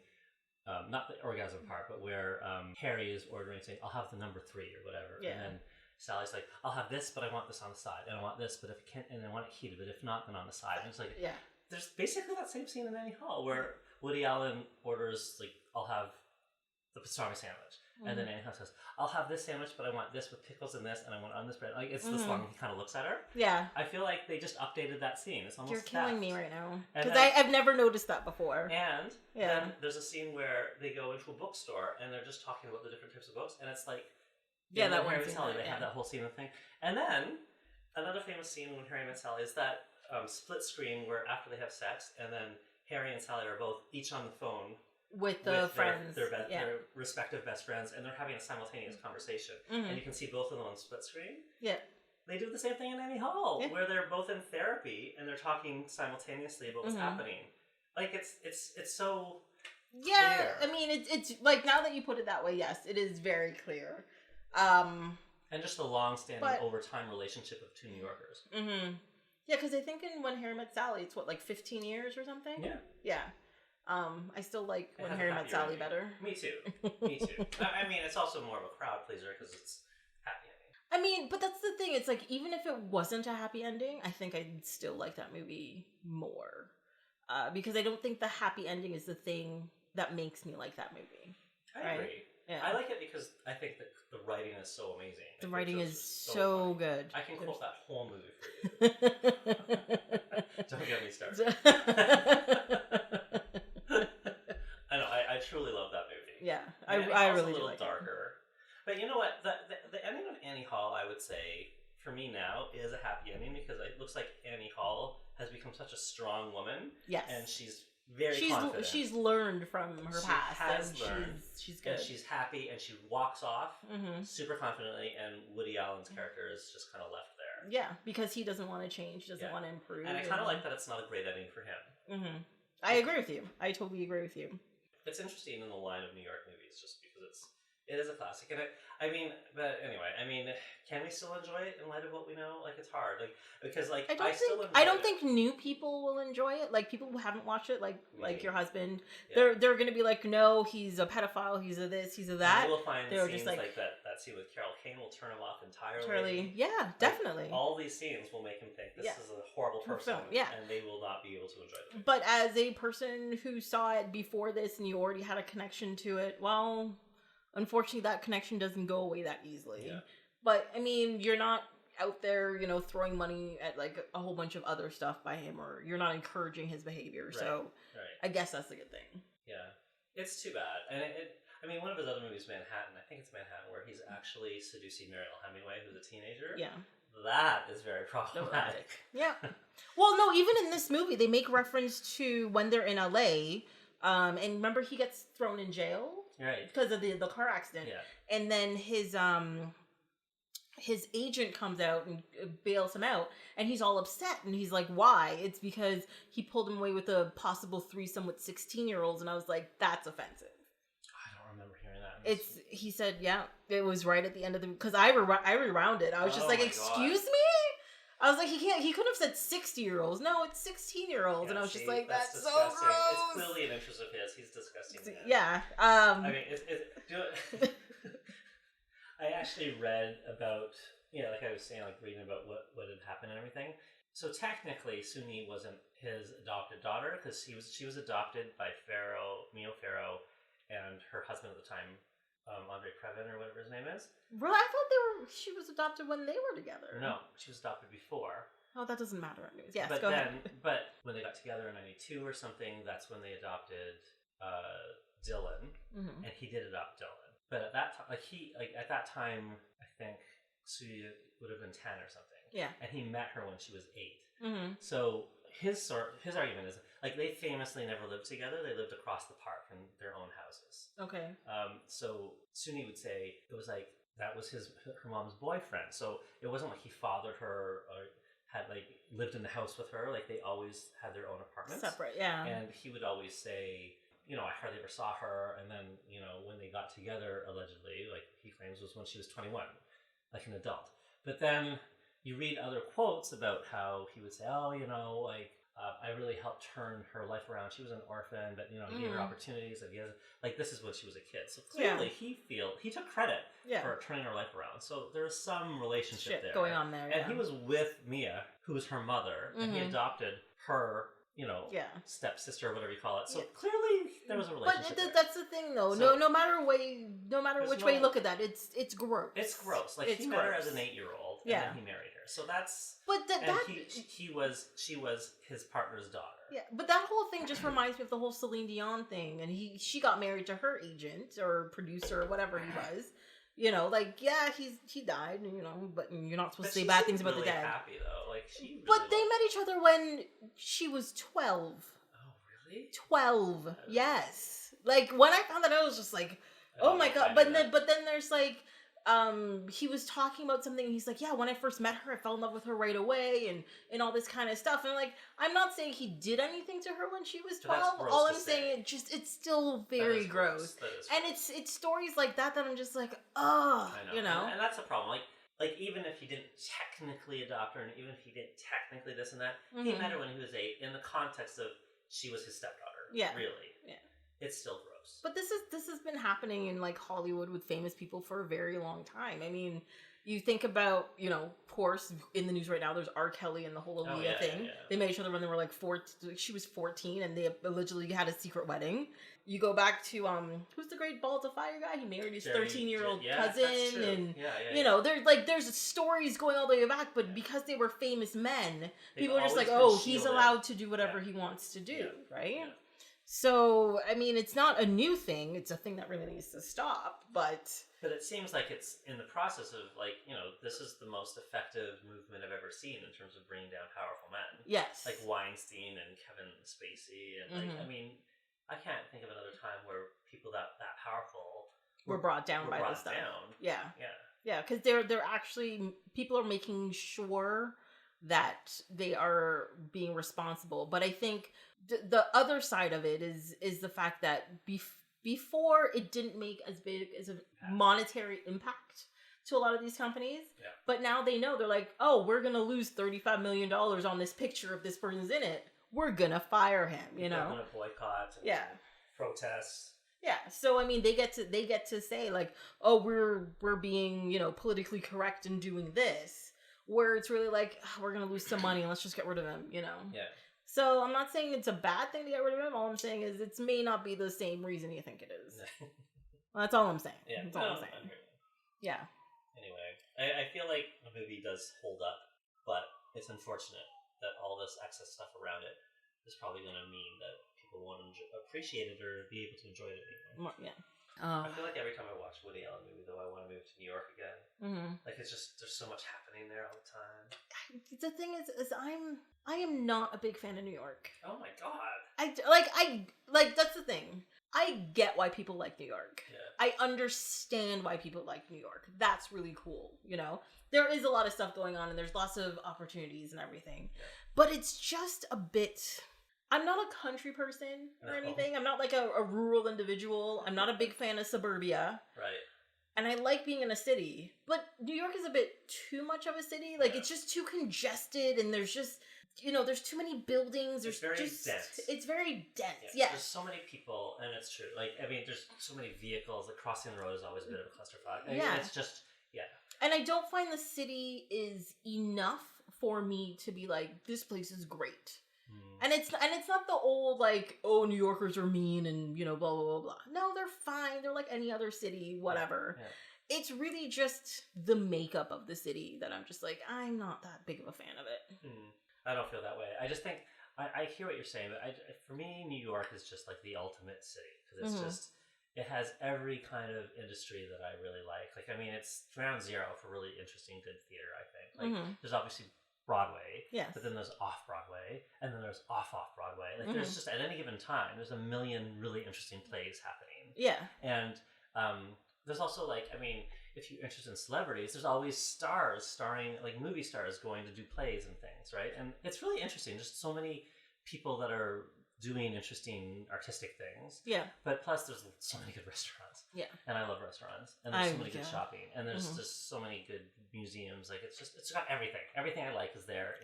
not the orgasm part, but where Harry is ordering, saying, I'll have the number 3 or whatever. Yeah. And then Sally's like, I'll have this, but I want this on the side. And I want this, but if it can't, and I want it heated, but if not, then on the side. And it's like, there's basically that same scene in Annie Hall where Woody Allen orders, like, I'll have the pastrami sandwich. And then Annie Hall says, I'll have this sandwich, but I want this with pickles in this, and I want on this bread. Like, it's this long, he kind of looks at her. Yeah. I feel like they just updated that scene. It's almost You're killing me right now. Because I've never noticed that before. And then there's a scene where they go into a bookstore, and they're just talking about the different types of books, and it's like, that Harry Met Sally, they have that whole scene of thing. And then, another famous scene when Harry Met Sally is that split screen where after they have sex, and then Harry and Sally are both each on the phone with friends, their respective best friends, and they're having a simultaneous conversation, and you can see both of them on split screen. Yeah, they do the same thing in Annie Hall, where they're both in therapy and they're talking simultaneously about what's happening. Like, it's so clear. I mean, it's like, now that you put it that way, yes, it is very clear. And just the long-standing overtime relationship of two New Yorkers. Yeah, because I think in When Harry Met Sally, it's like 15 years or something. Yeah. I still like When Harry Met Sally better. Me too. I mean, it's also more of a crowd pleaser because it's happy ending. I mean, but that's the thing. It's like, even if it wasn't a happy ending, I think I'd still like that movie more. Because I don't think the happy ending is the thing that makes me like that movie. I agree. Yeah. I like it because I think that the writing is so amazing. The writing is so good. I can quote that whole movie for you. Don't get me started. I know, I truly love that movie. Yeah, I really do. A little darker. But you know what? The ending of Annie Hall, I would say, for me now, is a happy ending because it looks like Annie Hall has become such a strong woman. Yes. And she's very confident. She's learned from her past. She's good. And she's happy, and she walks off super confidently, and Woody Allen's character is just kind of left there. Yeah, because he doesn't want to change, doesn't want to improve. And I kind of like that it's not a great ending for him. I agree with you. I totally agree with you. It's interesting in the line of New York movies just because it is a classic. And I mean, can we still enjoy it in light of what we know? Like, it's hard. Like, because, like, I don't think new people will enjoy it. Like, people who haven't watched it, like your husband, they're going to be like, no, he's a pedophile, he's a this, he's a that. And we'll find scenes like that scene with Carol Kane will turn him off entirely. Yeah, definitely. Like, all these scenes will make him think this is a horrible person. And they will not be able to enjoy it. But as a person who saw it before this and you already had a connection to it, well, unfortunately, that connection doesn't go away that easily. Yeah. But, I mean, you're not out there, throwing money at, like, a whole bunch of other stuff by him, or you're not encouraging his behavior. Right. So, I guess that's a good thing. Yeah. It's too bad. And I mean, one of his other movies, Manhattan, I think it's Manhattan, where he's actually seducing Mariel Hemingway, who's a teenager. Yeah. That is very problematic. Yeah. Well, no, even in this movie, they make reference to when they're in LA, and remember he gets thrown in jail? Right. Because of the car accident. Yeah. And then his agent comes out and bails him out, and he's all upset, and he's like, why? It's because he pulled him away with a possible threesome with 16-year-olds, and I was like, that's offensive. I don't remember hearing that. He said, yeah, it was right at the end of the, because I rewound it. I was just like, excuse me? I was like, he could have said 60-year-olds. No, it's 16-year-olds. Yeah, and I was just like, that's so gross. It's clearly an interest of his. He's disgusting. Yeah. I mean, I actually read about yeah, like I was saying, like reading about what had happened and everything. So technically, Suni wasn't his adopted daughter because she was adopted by Mio Farrow, and her husband at the time, Andre Previn or whatever his name is. Really, I thought she was adopted when they were together. No, she was adopted before. Oh, that doesn't matter anyways. Yes, but go ahead. But when they got together in '92 or something, that's when they adopted Dylan, and he did adopt Dylan. But at that time, at that time, I think Sui would have been 10 or something. Yeah, and he met her when she was 8. So his argument is like they famously never lived together. They lived across the park in their own houses. Okay. So Suni would say it was like that was her mom's boyfriend. So it wasn't like he fathered her or had like lived in the house with her. Like they always had their own apartments, separate. Yeah. And he would always say, I hardly ever saw her. And then when they got together, allegedly, like he claims was when she was 21, like an adult. But then you read other quotes about how he would say, I really helped turn her life around. She was an orphan, but he gave her opportunities. Like this is when she was a kid. So clearly he took credit for turning her life around. So there's some relationship there going on there. And he was with Mia, who was her mother, and he adopted her, stepsister or whatever you call it. So clearly there was a relationship. But that's the thing, though. So, no matter which way you look at that, it's gross. It's gross. Like he met her as an 8-year-old, and then he married her. So that's. But she was his partner's daughter. Yeah, but that whole thing just reminds me of the whole Celine Dion thing, and she got married to her agent or producer or whatever he was. He died, but you're not supposed to say bad things about the dead. Happy though, like she. Really but they met each other when she was 12. Oh really? 12. Yes. Like when I found that, I was just like, oh my god. But then there's like. He was talking about something and he's like, yeah, when I first met her, I fell in love with her right away and all this kind of stuff. And like, I'm not saying he did anything to her when she was 12. All I'm saying, it's still very gross. And it's stories like that I'm just like, oh, And that's the problem. Like even if he didn't technically adopt her and even if he didn't technically this and that, he met her when he was 8 in the context of she was his stepdaughter. Yeah. Really. Yeah. It's still gross. But this has been happening in like Hollywood with famous people for a very long time. I mean, you think about, of course, in the news right now, there's R. Kelly and the whole Aaliyah thing. Yeah. They met each other when they were like 14. She was 14 and they allegedly had a secret wedding. You go back to, who's the great Balls of Fire guy? He married his 13-year-old cousin. And, there's stories going all the way back, but because they were famous men, people are just like, oh, he's allowed to do whatever he wants to do, right? Yeah. So, I mean, it's not a new thing. It's a thing that really needs to stop, but it seems like it's in the process of, like, this is the most effective movement I've ever seen in terms of bringing down powerful men. Yes. Like Weinstein and Kevin Spacey. And, like, I mean, I can't think of another time where people that powerful were brought down by this stuff. Yeah. Yeah. Yeah, because they're actually, people are making sure that they are being responsible. But I think the other side of it is the fact that before it didn't make as big as a monetary impact to a lot of these companies. Yeah. But now they know, they're like, oh, we're going to lose $35 million on this picture if this person's in it. We're going to fire him, We're going to boycott and protests. Yeah, so I mean, they get to say like, oh, we're being, politically correct in doing this. Where it's really like, oh, we're going to lose some money, let's just get rid of him, Yeah. So I'm not saying it's a bad thing to get rid of him. All I'm saying is it may not be the same reason you think it is. Well, that's all I'm saying. Yeah. That's all I'm saying. Yeah. Anyway, I feel like the movie does hold up, but it's unfortunate that all this excess stuff around it is probably going to mean that people won't appreciate it or be able to enjoy it anymore. Yeah. I feel like every time I watch a Woody Allen movie, though, I want to move to New York again. Mm-hmm. Like, it's just, there's so much happening there all the time. The thing is I am not a big fan of New York. Oh my god. I that's the thing. I get why people like New York. Yeah. I understand why people like New York. That's really cool, There is a lot of stuff going on and there's lots of opportunities and everything. Yeah. But it's just a bit... I'm not a country person or anything. I'm not like a rural individual. I'm not a big fan of suburbia. Right. And I like being in a city. But New York is a bit too much of a city. Like, it's just too congested and there's just, there's too many buildings. There's dense. It's very dense, yes. There's so many people, and it's true. Like, I mean, there's so many vehicles. Like, crossing the road is always a bit of a clusterfuck. I mean, it's just, And I don't find the city is enough for me to be like, this place is great. And it's not the old, like, oh, New Yorkers are mean and, you know, blah, blah, blah, blah. No, they're fine. They're like any other city, whatever. Yeah. It's really just the makeup of the city that I'm just like, I'm not that big of a fan of it. I don't feel that way. I just think, I hear what you're saying, but for me, New York is just like the ultimate city. Because it's just, it has every kind of industry that I really like. Like, I mean, it's ground zero for really interesting, good theater, I think. Like, there's obviously Broadway, but then there's off-Broadway, and then there's off-Broadway. Like, there's just, at any given time, there's a million really interesting plays happening. Yeah. And there's also, like, I mean, if you're interested in celebrities, there's always stars starring, like, movie stars going to do plays and things, right? And it's really interesting. Just so many people that are doing interesting artistic things. Yeah. But plus, there's so many good restaurants. Yeah. And I love restaurants. And there's so many good shopping. And there's just so many good museums. Like, it's got everything. Everything I like is there.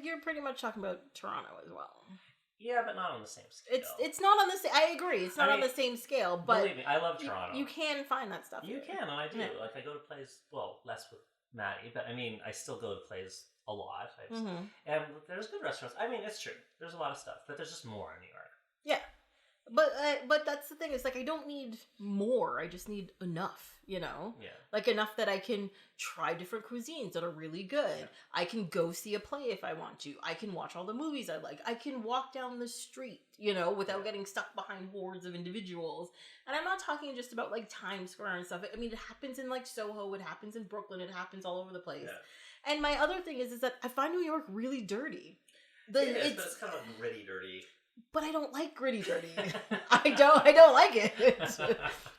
You're pretty much talking about Toronto as well. Yeah, but not on the same scale. It's not on the same. I agree. It's not on the same scale. But believe me, I love Toronto. You can find that stuff. You can, and I do. Yeah. Like, I go to plays. Well, less with Maddie, but I mean, I still go to plays a lot. And there's good restaurants. I mean, it's true. There's a lot of stuff, but there's just more in New York. Yeah. But that's the thing. It's like, I don't need more. I just need enough, you know? Yeah. Like, enough that I can try different cuisines that are really good. Yeah. I can go see a play if I want to. I can watch all the movies I like. I can walk down the street, you know, without getting stuck behind hordes of individuals. And I'm not talking just about, like, Times Square and stuff. I mean, it happens in, like, Soho. It happens in Brooklyn. It happens all over the place. Yeah. And my other thing is that I find New York really dirty. It's kind of gritty dirty. But I don't like gritty dirty. I don't like it.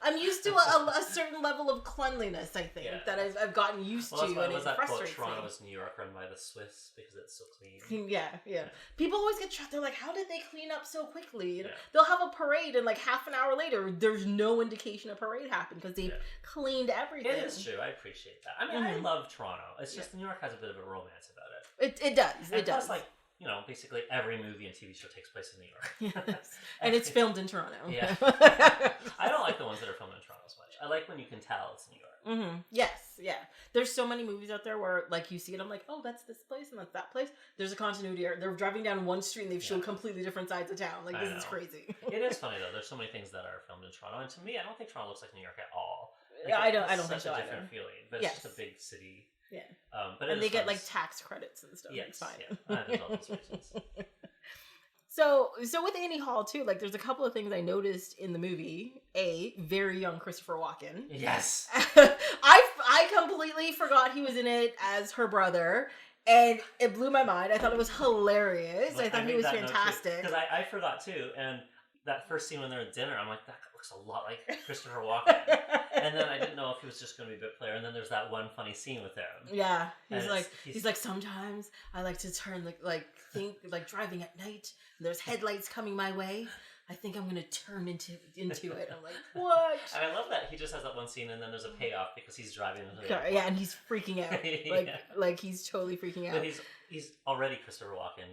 I'm used to a certain level of cleanliness, I think, that I've gotten used to. And it frustrates me. Toronto is New York run by the Swiss because it's so clean. Yeah. People always get shot. They're like, how did they clean up so quickly? You know, they'll have a parade and like half an hour later, there's no indication a parade happened because they've cleaned everything. It is true. I appreciate that. I mean, I love Toronto. It's just New York has a bit of a romance about it. It does. It does. Like, you know, basically every movie and TV show takes place in New York. Yes. And it's filmed in Toronto. Yeah. I don't like the ones that are filmed in Toronto as much. I like when you can tell it's New York. Yes, yeah. There's so many movies out there where, like, you see it, I'm like, oh, that's this place and that's that place. There's a continuity error. They're driving down one street and they've shown completely different sides of town. Like, this is crazy. It is funny, though. There's so many things that are filmed in Toronto. And to me, I don't think Toronto looks like New York at all. Like, I don't think so either. It's such a different feeling. But it's just a big city. Yeah. But and they get like tax credits and stuff. Yes, it's fine. Yeah. There's all those reasons. So with Annie Hall too, like there's a couple of things I noticed in the movie. Very young Christopher Walken. Yes. I completely forgot he was in it as her brother. And it blew my mind. I thought it was hilarious. I thought he was fantastic. Because I forgot too. And that first scene when they're at dinner, I'm like, that looks a lot like Christopher Walken. And then I didn't know if he was just going to be a bit player. And then there's that one funny scene with him. Yeah, he's like sometimes I like to turn think driving at night. And there's headlights coming my way. I think I'm gonna turn into it. I'm like, what? And I love that he just has that one scene, and then there's a payoff because he's driving into the yeah, and he's freaking out. Like he's totally freaking out. But he's already Christopher Walken.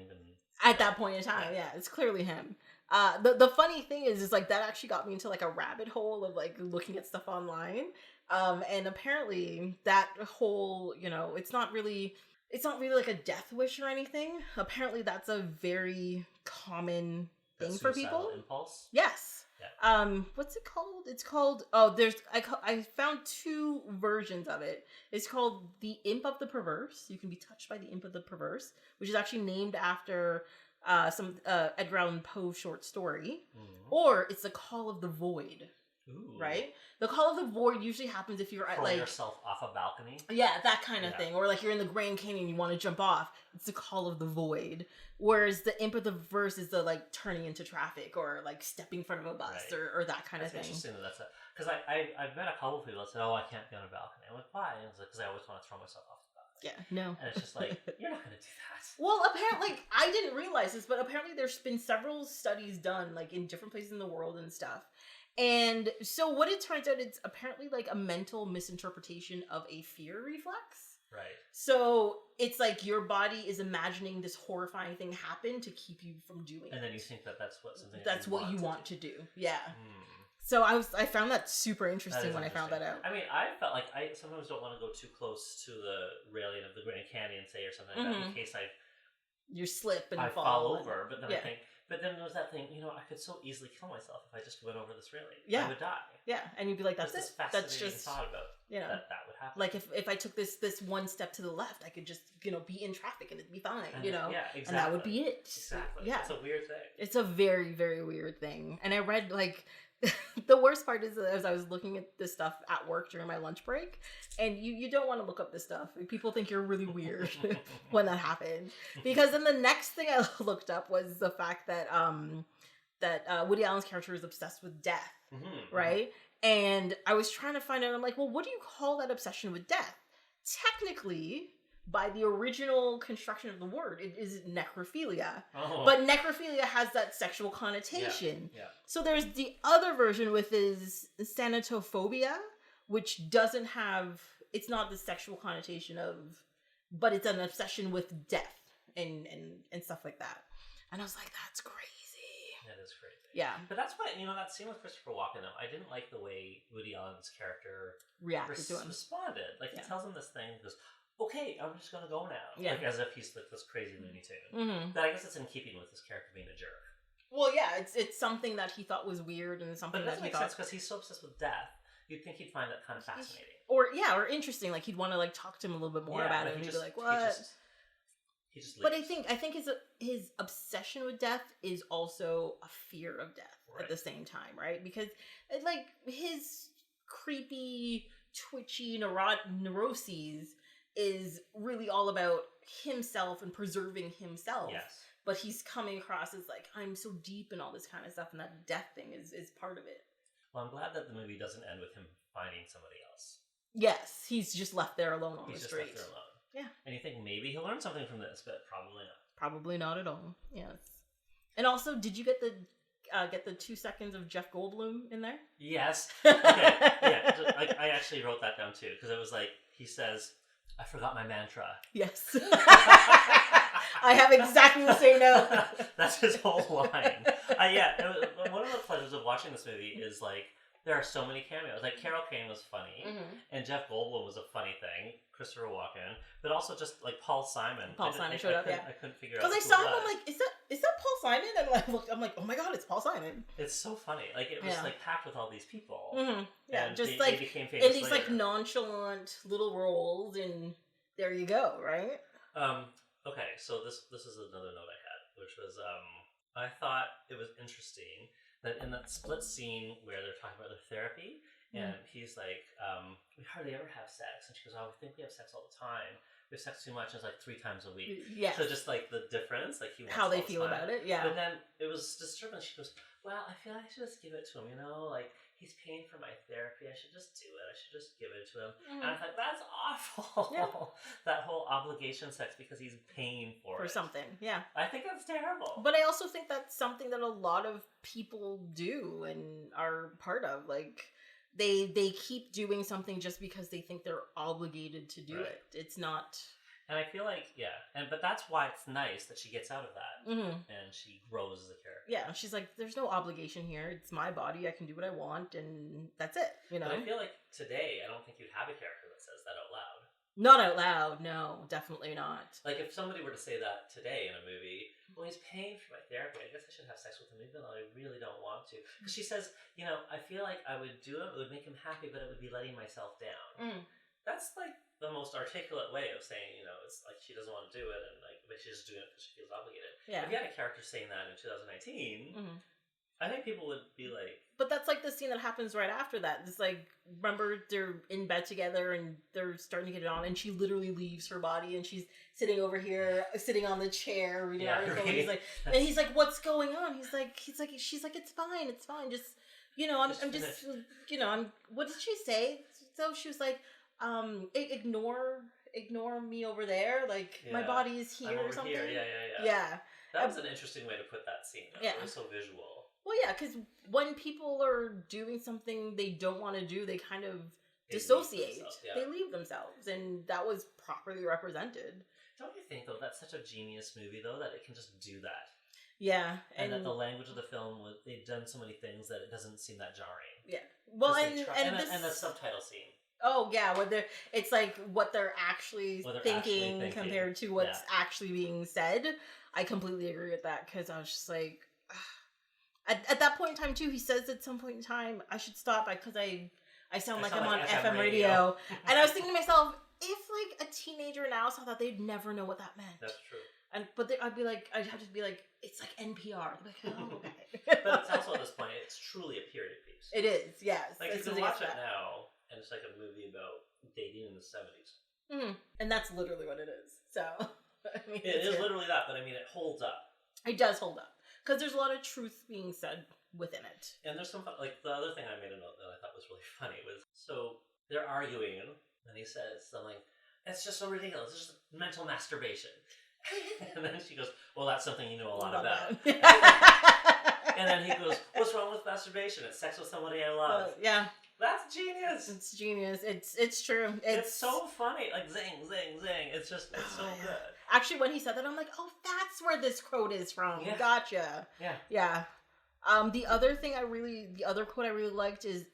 At that point in time, yeah, it's clearly him. The funny thing is like that actually got me into like a rabbit hole of like looking at stuff online. And apparently that whole, you know, it's not really like a death wish or anything. Apparently that's a very common thing for people. Impulse? Yes. Yeah. What's it called? It's called, I found two versions of it. It's called The Imp of the Perverse. You can be touched by the Imp of the Perverse, which is actually named after some Edgar Allan Poe short story. Or it's The Call of the Void. Ooh. Right? The Call of the Void usually happens if you're at like yourself off a balcony. Yeah, that kind of thing. Or like you're in the Grand Canyon and you want to jump off. It's The Call of the Void. Whereas the Imp of the Verse is the like turning into traffic or like stepping in front of a bus or that kind of thing. It's interesting that's it. Because I've met a couple of people that said, oh, I can't be on a balcony. I'm like, why? And it's like, because I always want to throw myself off the balcony. Yeah, no. And it's just like, you're not going to do that. Well, apparently, like, I didn't realize this, but apparently there's been several studies done like in different places in the world and stuff. And so what it turns out, it's apparently like a mental misinterpretation of a fear reflex. Right. So it's like your body is imagining this horrifying thing happen to keep you from doing it. And then you think that that's what something that's what you want to do. Yeah. So I found that super interesting when I found that out. I mean, I felt like I sometimes don't want to go too close to the railing of the Grand Canyon, say, or something like that, in case you slip and I fall over. But then I think, but then there's that thing, I could so easily kill myself if I just went over this railing. Yeah. I would die. Yeah, and you'd be like, that's it. That's just thought about that would happen. Like if I took this one step to the left, I could just be in traffic and it'd be fine. Yeah, exactly. And that would be it. Exactly. Yeah, it's a weird thing. It's a very, very weird thing. And I read like. The worst part is as I was looking at this stuff at work during my lunch break, and you don't want to look up this stuff. People think you're really weird when that happened. Because then the next thing I looked up was the fact that Woody Allen's character is obsessed with death, right? And I was trying to find out, I'm like, well, what do you call that obsession with death? Technically, by the original construction of the word, it is necrophilia. Oh. But necrophilia has that sexual connotation. Yeah. So there's the other version with is sanatophobia, which doesn't have, it's not the sexual connotation of, but it's an obsession with death and stuff like that. And I was like, that's crazy. That is crazy. Yeah. But that's why, that scene with Christopher Walken, though, I didn't like the way Woody Allen's character responded. Like, he tells him this thing, he goes, okay, I'm just gonna go now. Yeah. Like, as if he's like this crazy Looney Tune. But I guess it's in keeping with his character being a jerk. Well, yeah, it's something that he thought was weird and something that he thought... But it doesn't make sense because he's so obsessed with death. You'd think he'd find that kind of fascinating. Or interesting. Like, he'd want to, like, talk to him a little bit more about it. And he'd be like, what? He just leaves. But I think his obsession with death is also a fear of death at the same time, right? Because, like, his creepy, twitchy neuroses... is really all about himself and preserving himself. Yes. But he's coming across as like, I'm so deep and all this kind of stuff, and that death thing is part of it. Well, I'm glad that the movie doesn't end with him finding somebody else. Yes, he's just left there alone on the street. He's just left there alone. Yeah. And you think maybe he'll learn something from this, but probably not. Probably not at all. Yes. And also, did you get the 2 seconds of Jeff Goldblum in there? Yes. Okay. Yeah. I actually wrote that down too, because it was like, he says, I forgot my mantra. Yes. I have exactly the same note. That's his whole line. One of the pleasures of watching this movie is like, there are so many cameos. Like, Carol Kane was funny, and Jeff Goldblum was a funny thing, Christopher Walken, but also just like Paul Simon. Simon showed up, I couldn't figure out. Because I saw him, I'm like, is that Paul Simon? And I'm like, oh my god, it's Paul Simon. It's so funny. Like, it was like packed with all these people. Yeah, and just they became famous in these like nonchalant little roles, and there you go, right? Okay, so this is another note I had, which was I thought it was interesting that in that split scene where they're talking about their therapy, and he's like, we hardly ever have sex, and she goes, oh, we think we have sex all the time. We have sex too much, and it's like 3 times a week. Yeah. So just like the difference, like he wants how they feel about it, yeah. But then it was disturbing. She goes, well, I feel like I should just give it to him, like he's paying for my therapy. I should just do it. I should just give it to him. And I thought, that's awful. Yeah. That whole obligation sex because he's paying for something. Yeah. I think that's terrible. But I also think that's something that a lot of people do and are part of. Like, they keep doing something just because they think they're obligated to do it. It's not... And I feel like, but that's why it's nice that she gets out of that and she grows as a character. Yeah, she's like, there's no obligation here. It's my body. I can do what I want, and that's it. But I feel like today, I don't think you'd have a character that says that out loud. Not out loud, no, definitely not. Like, if somebody were to say that today in a movie, well, he's paying for my therapy. I guess I should have sex with him, even though I really don't want to. Because she says, I feel like I would do it would make him happy, but it would be letting myself down. That's like the most articulate way of saying, it's like she doesn't want to do it, and like, but she's just doing it because she feels obligated. Yeah. If you had a character saying that in 2019, I think people would be like... But that's like the scene that happens right after that. It's like, remember, they're in bed together and they're starting to get it on, and she literally leaves her body, and she's sitting over here, sitting on the chair, reading an article. Right. And he's like, what's going on? She's like, it's fine. Just, what did she say? So she was like, ignore me over there, like my body is here or something. Here. Yeah. That was an interesting way to put that scene. Yeah. It was so visual. Well, yeah, because when people are doing something they don't want to do, they kind of dissociate. They leave themselves, and that was properly represented. Don't you think, though, that's such a genius movie, though, that it can just do that? Yeah. And that the language of the film, they've done so many things that it doesn't seem that jarring. Yeah. Well, and the subtitle scene. Oh, yeah. It's like what they're actually thinking compared to what's actually being said. I completely agree with that, because I was just like... At that point in time, too, he says at some point in time, I should stop because I sound like I'm on FM radio. And I was thinking to myself, if like a teenager now saw that, they'd never know what that meant. That's true. But I'd have to be like, it's like NPR. Like, oh, okay. But it's also at this point, it's truly a period piece. It is, yes. Like, you can watch it now, and it's like a movie about dating in the 70s. Mm-hmm. And that's literally what it is. So, I mean, it is literally that, but I mean, it holds up. It does hold up. Because there's a lot of truth being said within it. And there's some, like, the other thing I made a note that I thought was really funny was, so they're arguing, and he says something, it's just so ridiculous, it's just mental masturbation. And then she goes, well, that's something you know a lot about. And then he goes, what's wrong with masturbation? It's sex with somebody I love. Yeah. That's genius. It's genius. It's true. It's so funny. Like, zing, zing, zing. It's so good. Actually, when he said that, I'm like, oh, that's where this quote is from. Yeah. Gotcha. Yeah. Yeah. The other quote I really liked is,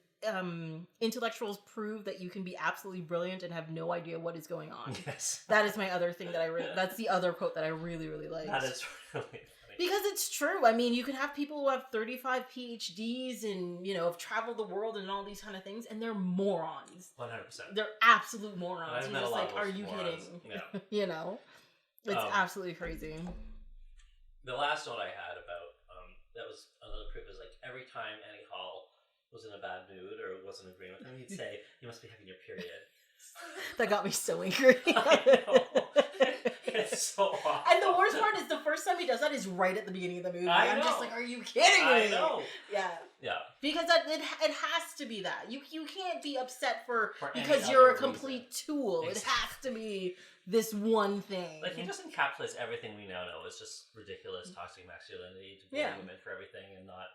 intellectuals prove that you can be absolutely brilliant and have no idea what is going on. Yes. That is my other thing that's the other quote that I really, really liked. That is really funny. Because it's true. I mean, you can have people who have 35 PhDs and, have traveled the world and all these kind of things, and they're morons. 100%. They're absolute morons. You're just like, are you kidding? Yeah. It's absolutely crazy. The last note I had about, that was another proof, is like every time Annie Hall was in a bad mood or wasn't agreeing with him, he'd say, you must be having your period. That got me so angry. I know. It's so awful. And the worst part is the first time he does that is right at the beginning of the movie. I'm just like, are you kidding me? I know. Yeah. Yeah. Because it has to be that. You can't be upset because you're a complete tool. Exactly. It has to be this one thing. Like, he just encapsulates everything we now know. It's just ridiculous toxic masculinity to blame women for everything and not...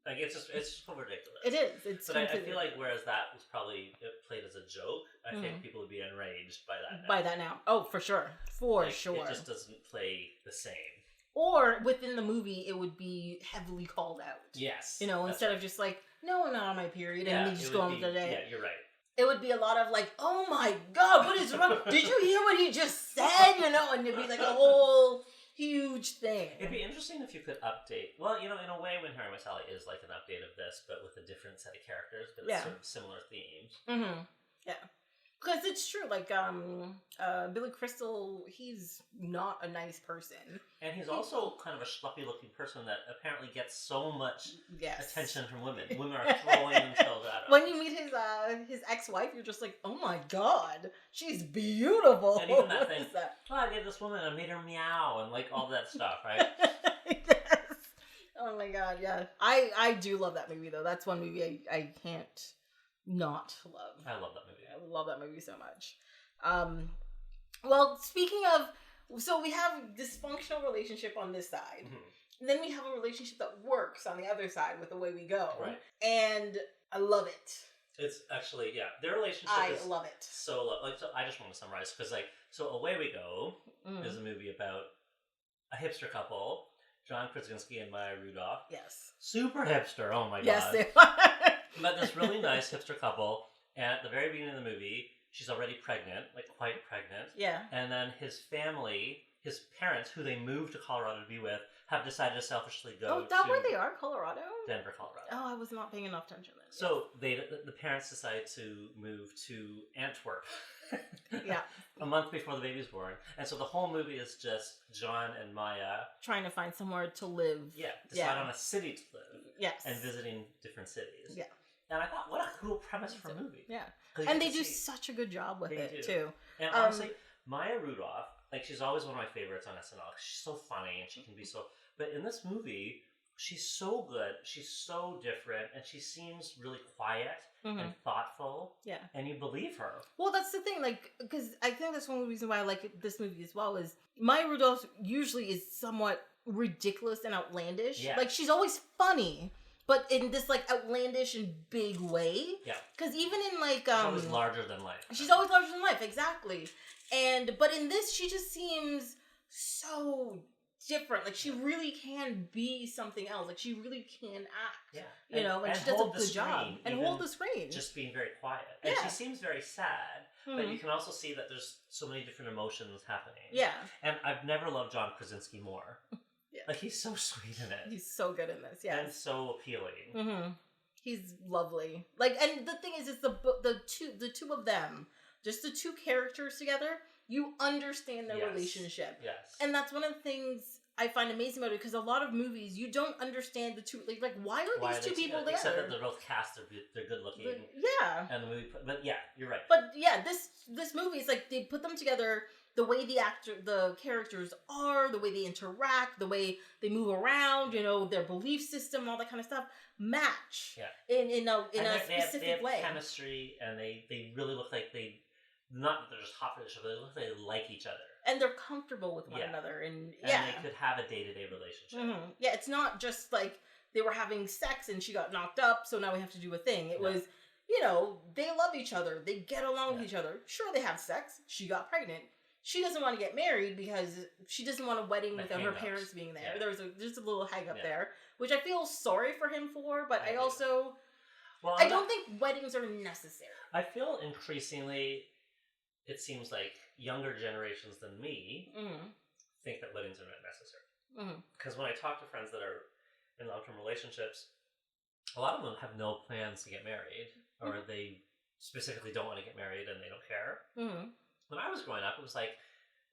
Like, it's just so ridiculous. It is. But I feel like whereas that was probably played as a joke, I think people would be enraged by that now. By that now. Oh, for sure. Sure. It just doesn't play the same. Or within the movie, it would be heavily called out. Yes. Instead of just like, no, I'm not on my period, and we just go on with the day. Yeah, you're right. It would be a lot of like, oh my God, what is wrong? Did you hear what he just said? And it'd be like a whole... huge thing. It'd be interesting if you could update. Well, in a way, When Harry Met Sally is like an update of this, but with a different set of characters, but it's sort of similar themes. Mm-hmm. Yeah, because it's true. Like, Billy Crystal, he's not a nice person, and he's also kind of a schleppy-looking person that apparently gets so much attention from women. Women are throwing themselves at him. When you meet his ex-wife, you're just like, oh my God, she's beautiful. And even that thing, I gave this woman a meter meow and like all that stuff, right? Yes. Oh my God, yeah. I do love that movie though. That's one movie I can't not love. I love that movie. I love that movie so much. Well, speaking of, so we have dysfunctional relationship on this side. Mm-hmm. And then we have a relationship that works on the other side with The Way We Go. Right. And I love it. It's actually, their relationship is love it. So I just want to summarize, because so Away We Go is a movie about a hipster couple, John Krasinski and Maya Rudolph. Yes. Super hipster, oh my God. Yes, they are. But this really nice hipster couple, and at the very beginning of the movie, she's already pregnant, like quite pregnant. Yeah. And then his family, his parents, who they moved to Colorado to be with, have decided to selfishly go to... where they are? Colorado? Denver, Colorado. Oh, I was not paying enough attention then. So the parents decide to move to Antwerp. Yeah. A month before the baby's born. And so the whole movie is just John and Maya trying to find somewhere to live. Yeah. Decide on a city to live. Yes. And visiting different cities. Yeah. And I thought, what a cool premise for a movie. Yeah. And they do such a good job with it, too. And honestly, Maya Rudolph, like, she's always one of my favorites on SNL. She's so funny, and she can be so... But in this movie, she's so good, she's so different, and she seems really quiet and thoughtful. Yeah. And you believe her. Well, that's the thing, like, because I think that's one reason why I like this movie as well, is Maya Rudolph usually is somewhat ridiculous and outlandish. Yeah. Like, she's always funny, but in this, like, outlandish and big way. Yeah. Because even in, like... she's always larger than life. She's always larger than life, exactly. But in this, she just seems so different. Like, she really can be something else. Like, she really can act. Yeah. You know, and she does a good job. And hold the screen. Just being very quiet. And she seems very sad, but you can also see that there's so many different emotions happening. Yeah. And I've never loved John Krasinski more. Yeah. Like, he's so sweet in it. He's so good in this, yeah. And so appealing. He's lovely. Like, and the thing is, it's the two of them, just the two characters together, you understand their relationship. Yes. And that's one of the things I find amazing about it, because a lot of movies, you don't understand the two, like why are these two people together? Except that they're both cast, they're good looking. Yeah. And the movie, but yeah, you're right. But yeah, this movie is like, they put them together, the way the characters are, the way they interact, the way they move around, you know, their belief system, all that kind of stuff, match in a specific way. They have chemistry, and they really look like not that they're just hot for each other, they look like they like each other. And they're comfortable with one another. And they could have a day-to-day relationship. Yeah, it's not just like they were having sex and she got knocked up, so now we have to do a thing. It was, you know, they love each other. They get along with each other. Sure, they have sex. She got pregnant. She doesn't want to get married because she doesn't want a wedding without her parents being there. Yeah. There's a little hang up there, which I feel sorry for him for, but I also... Well, I don't think weddings are necessary. I feel increasingly... It seems like younger generations than me think that weddings are not necessary. Because when I talk to friends that are in long-term relationships, a lot of them have no plans to get married, or they specifically don't want to get married and they don't care. When I was growing up, it was like,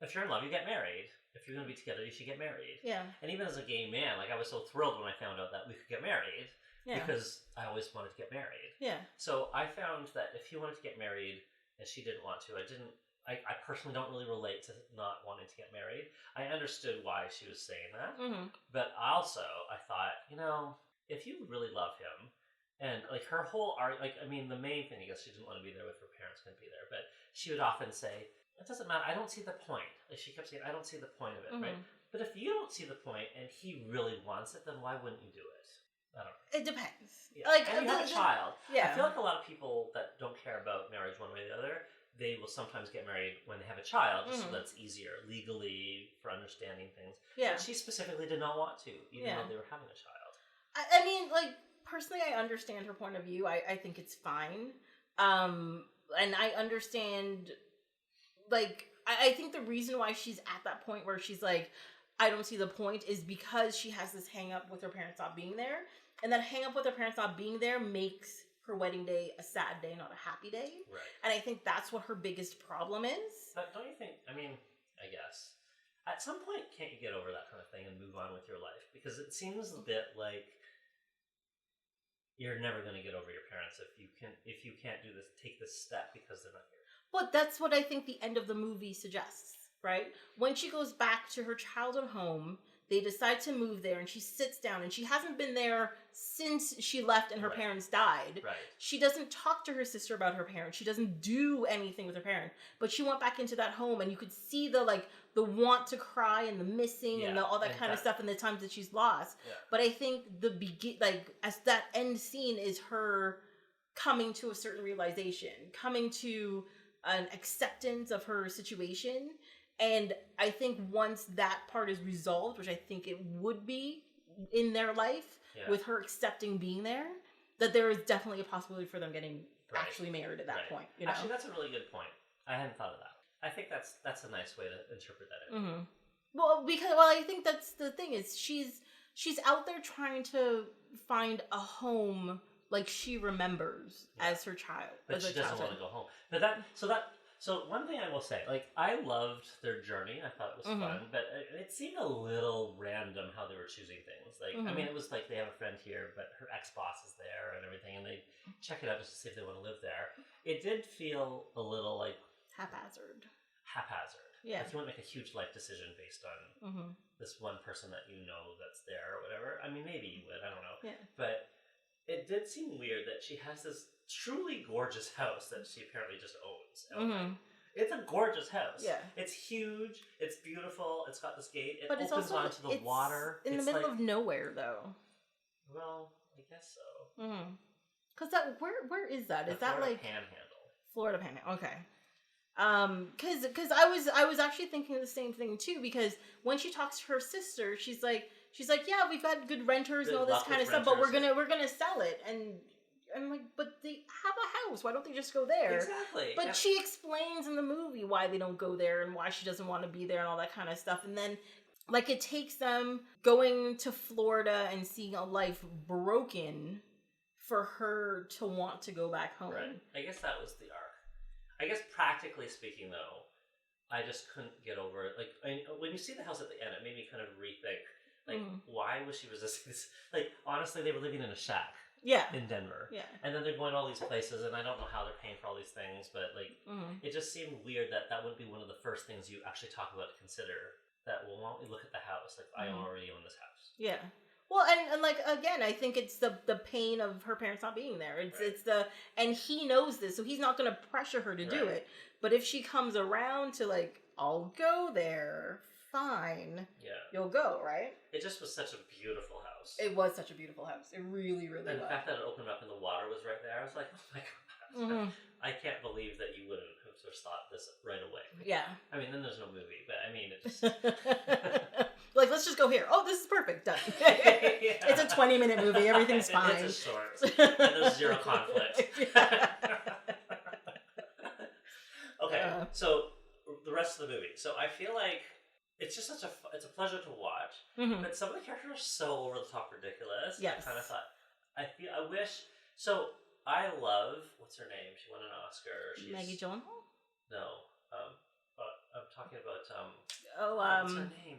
if you're in love, you get married. If you're going to be together, you should get married. Yeah. And even as a gay man, like, I was so thrilled when I found out that we could get married because I always wanted to get married. Yeah. So I found that if he wanted to get married and she didn't want to, I personally don't really relate to not wanting to get married. I understood why she was saying that. But also, I thought, you know, if you really love him, and like her whole art, like, I mean, the main thing, I guess she didn't want to be there with her parents, couldn't be there, but she would often say, it doesn't matter, I don't see the point. Like, she kept saying, I don't see the point of it, right? But if you don't see the point and he really wants it, then why wouldn't you do it? I don't know. It depends. Yeah. Like, and you have a child. Yeah. I feel like a lot of people that don't care about marriage one way or the other, they will sometimes get married when they have a child, just so that's easier legally for understanding things. Yeah. But she specifically did not want to, even though they were having a child. I mean, like, personally, I understand her point of view. I think it's fine. And I understand, like, I think the reason why she's at that point where she's like, I don't see the point, is because she has this hang up with her parents not being there. And that hang up with her parents not being there makes her wedding day a sad day, not a happy day. Right. And I think that's what her biggest problem is. But don't you think, I mean, I guess, at some point, can't you get over that kind of thing and move on with your life? Because it seems a bit like you're never going to get over your parents if you can't do this, take this step because they're not here. But that's what I think the end of the movie suggests, right? When she goes back to her childhood home, they decide to move there, and she sits down, and she hasn't been there since she left and her parents died. Right. She doesn't talk to her sister about her parents. She doesn't do anything with her parents. But she went back into that home, and you could see the want to cry and the missing and all that kind of stuff, and the times that she's lost. Yeah. But I think as that end scene is her coming to a certain realization, coming to an acceptance of her situation. And I think once that part is resolved, which I think it would be in their life, with her accepting being there, that there is definitely a possibility for them getting actually married at that point. You know? Actually, that's a really good point. I hadn't thought of that. I think that's a nice way to interpret that. Well, I think that's the thing, is she's out there trying to find a home like she remembers as her child. But she doesn't want to go home. But So one thing I will say, like, I loved their journey. I thought it was fun, but it seemed a little random how they were choosing things. Like, I mean, it was like they have a friend here, but her ex-boss is there and everything, and they check it out just to see if they want to live there. It did feel a little like haphazard. Yeah. Like, you wouldn't make a huge life decision based on this one person that you know that's there or whatever. I mean, maybe you would. I don't know. Yeah. But it did seem weird that she has this truly gorgeous house that she apparently just owns. It's a gorgeous house. Yeah. It's huge. It's beautiful. It's got this gate. It opens onto the water. In the middle of nowhere, though. Well, I guess so. Because where is that? Is that like Panhandle? Florida Panhandle. Okay. Because I was actually thinking the same thing too, because when she talks to her sister, she's like, yeah, we've got good renters and all this kind of stuff, but we're gonna sell it. And I'm like, but they have a house. Why don't they just go there? Exactly. But she explains in the movie why they don't go there and why she doesn't want to be there and all that kind of stuff. And then, like, it takes them going to Florida and seeing a life broken for her to want to go back home. Right. I guess that was the arc. I guess practically speaking, though, I just couldn't get over it. Like, when you see the house at the end, it made me kind of rethink, like, why was she resisting this? Like, honestly, they were living in a shack. Yeah. In Denver. Yeah. And then they're going all these places, and I don't know how they're paying for all these things, but, like, it just seemed weird that would be one of the first things you actually talk about to consider. That, well, why don't we look at the house? Like, I already own this house. Yeah. Well, and like, again, I think it's the pain of her parents not being there. It's and he knows this, so he's not going to pressure her to do it. But if she comes around to, like, I'll go there, fine. Yeah. You'll go, right? It just was such a beautiful house. It was such a beautiful house. It really, really was. And the fact that it opened up and the water was right there, I was like, oh my god. I can't believe that you wouldn't have just thought this right away. Yeah. I mean, then there's no movie, but I mean, it just... Like, let's just go here. Oh, this is perfect. Done. It's a 20-minute movie. Everything's fine. It's a short. And there's zero conflict. Okay, so the rest of the movie. So I feel like it's just it's a pleasure to watch. But some of the characters are so over the top ridiculous. Yes. I kind of thought, I wish... So I love... What's her name? She won an Oscar. Maggie Gyllenhaal? No. I'm talking about... what's her name?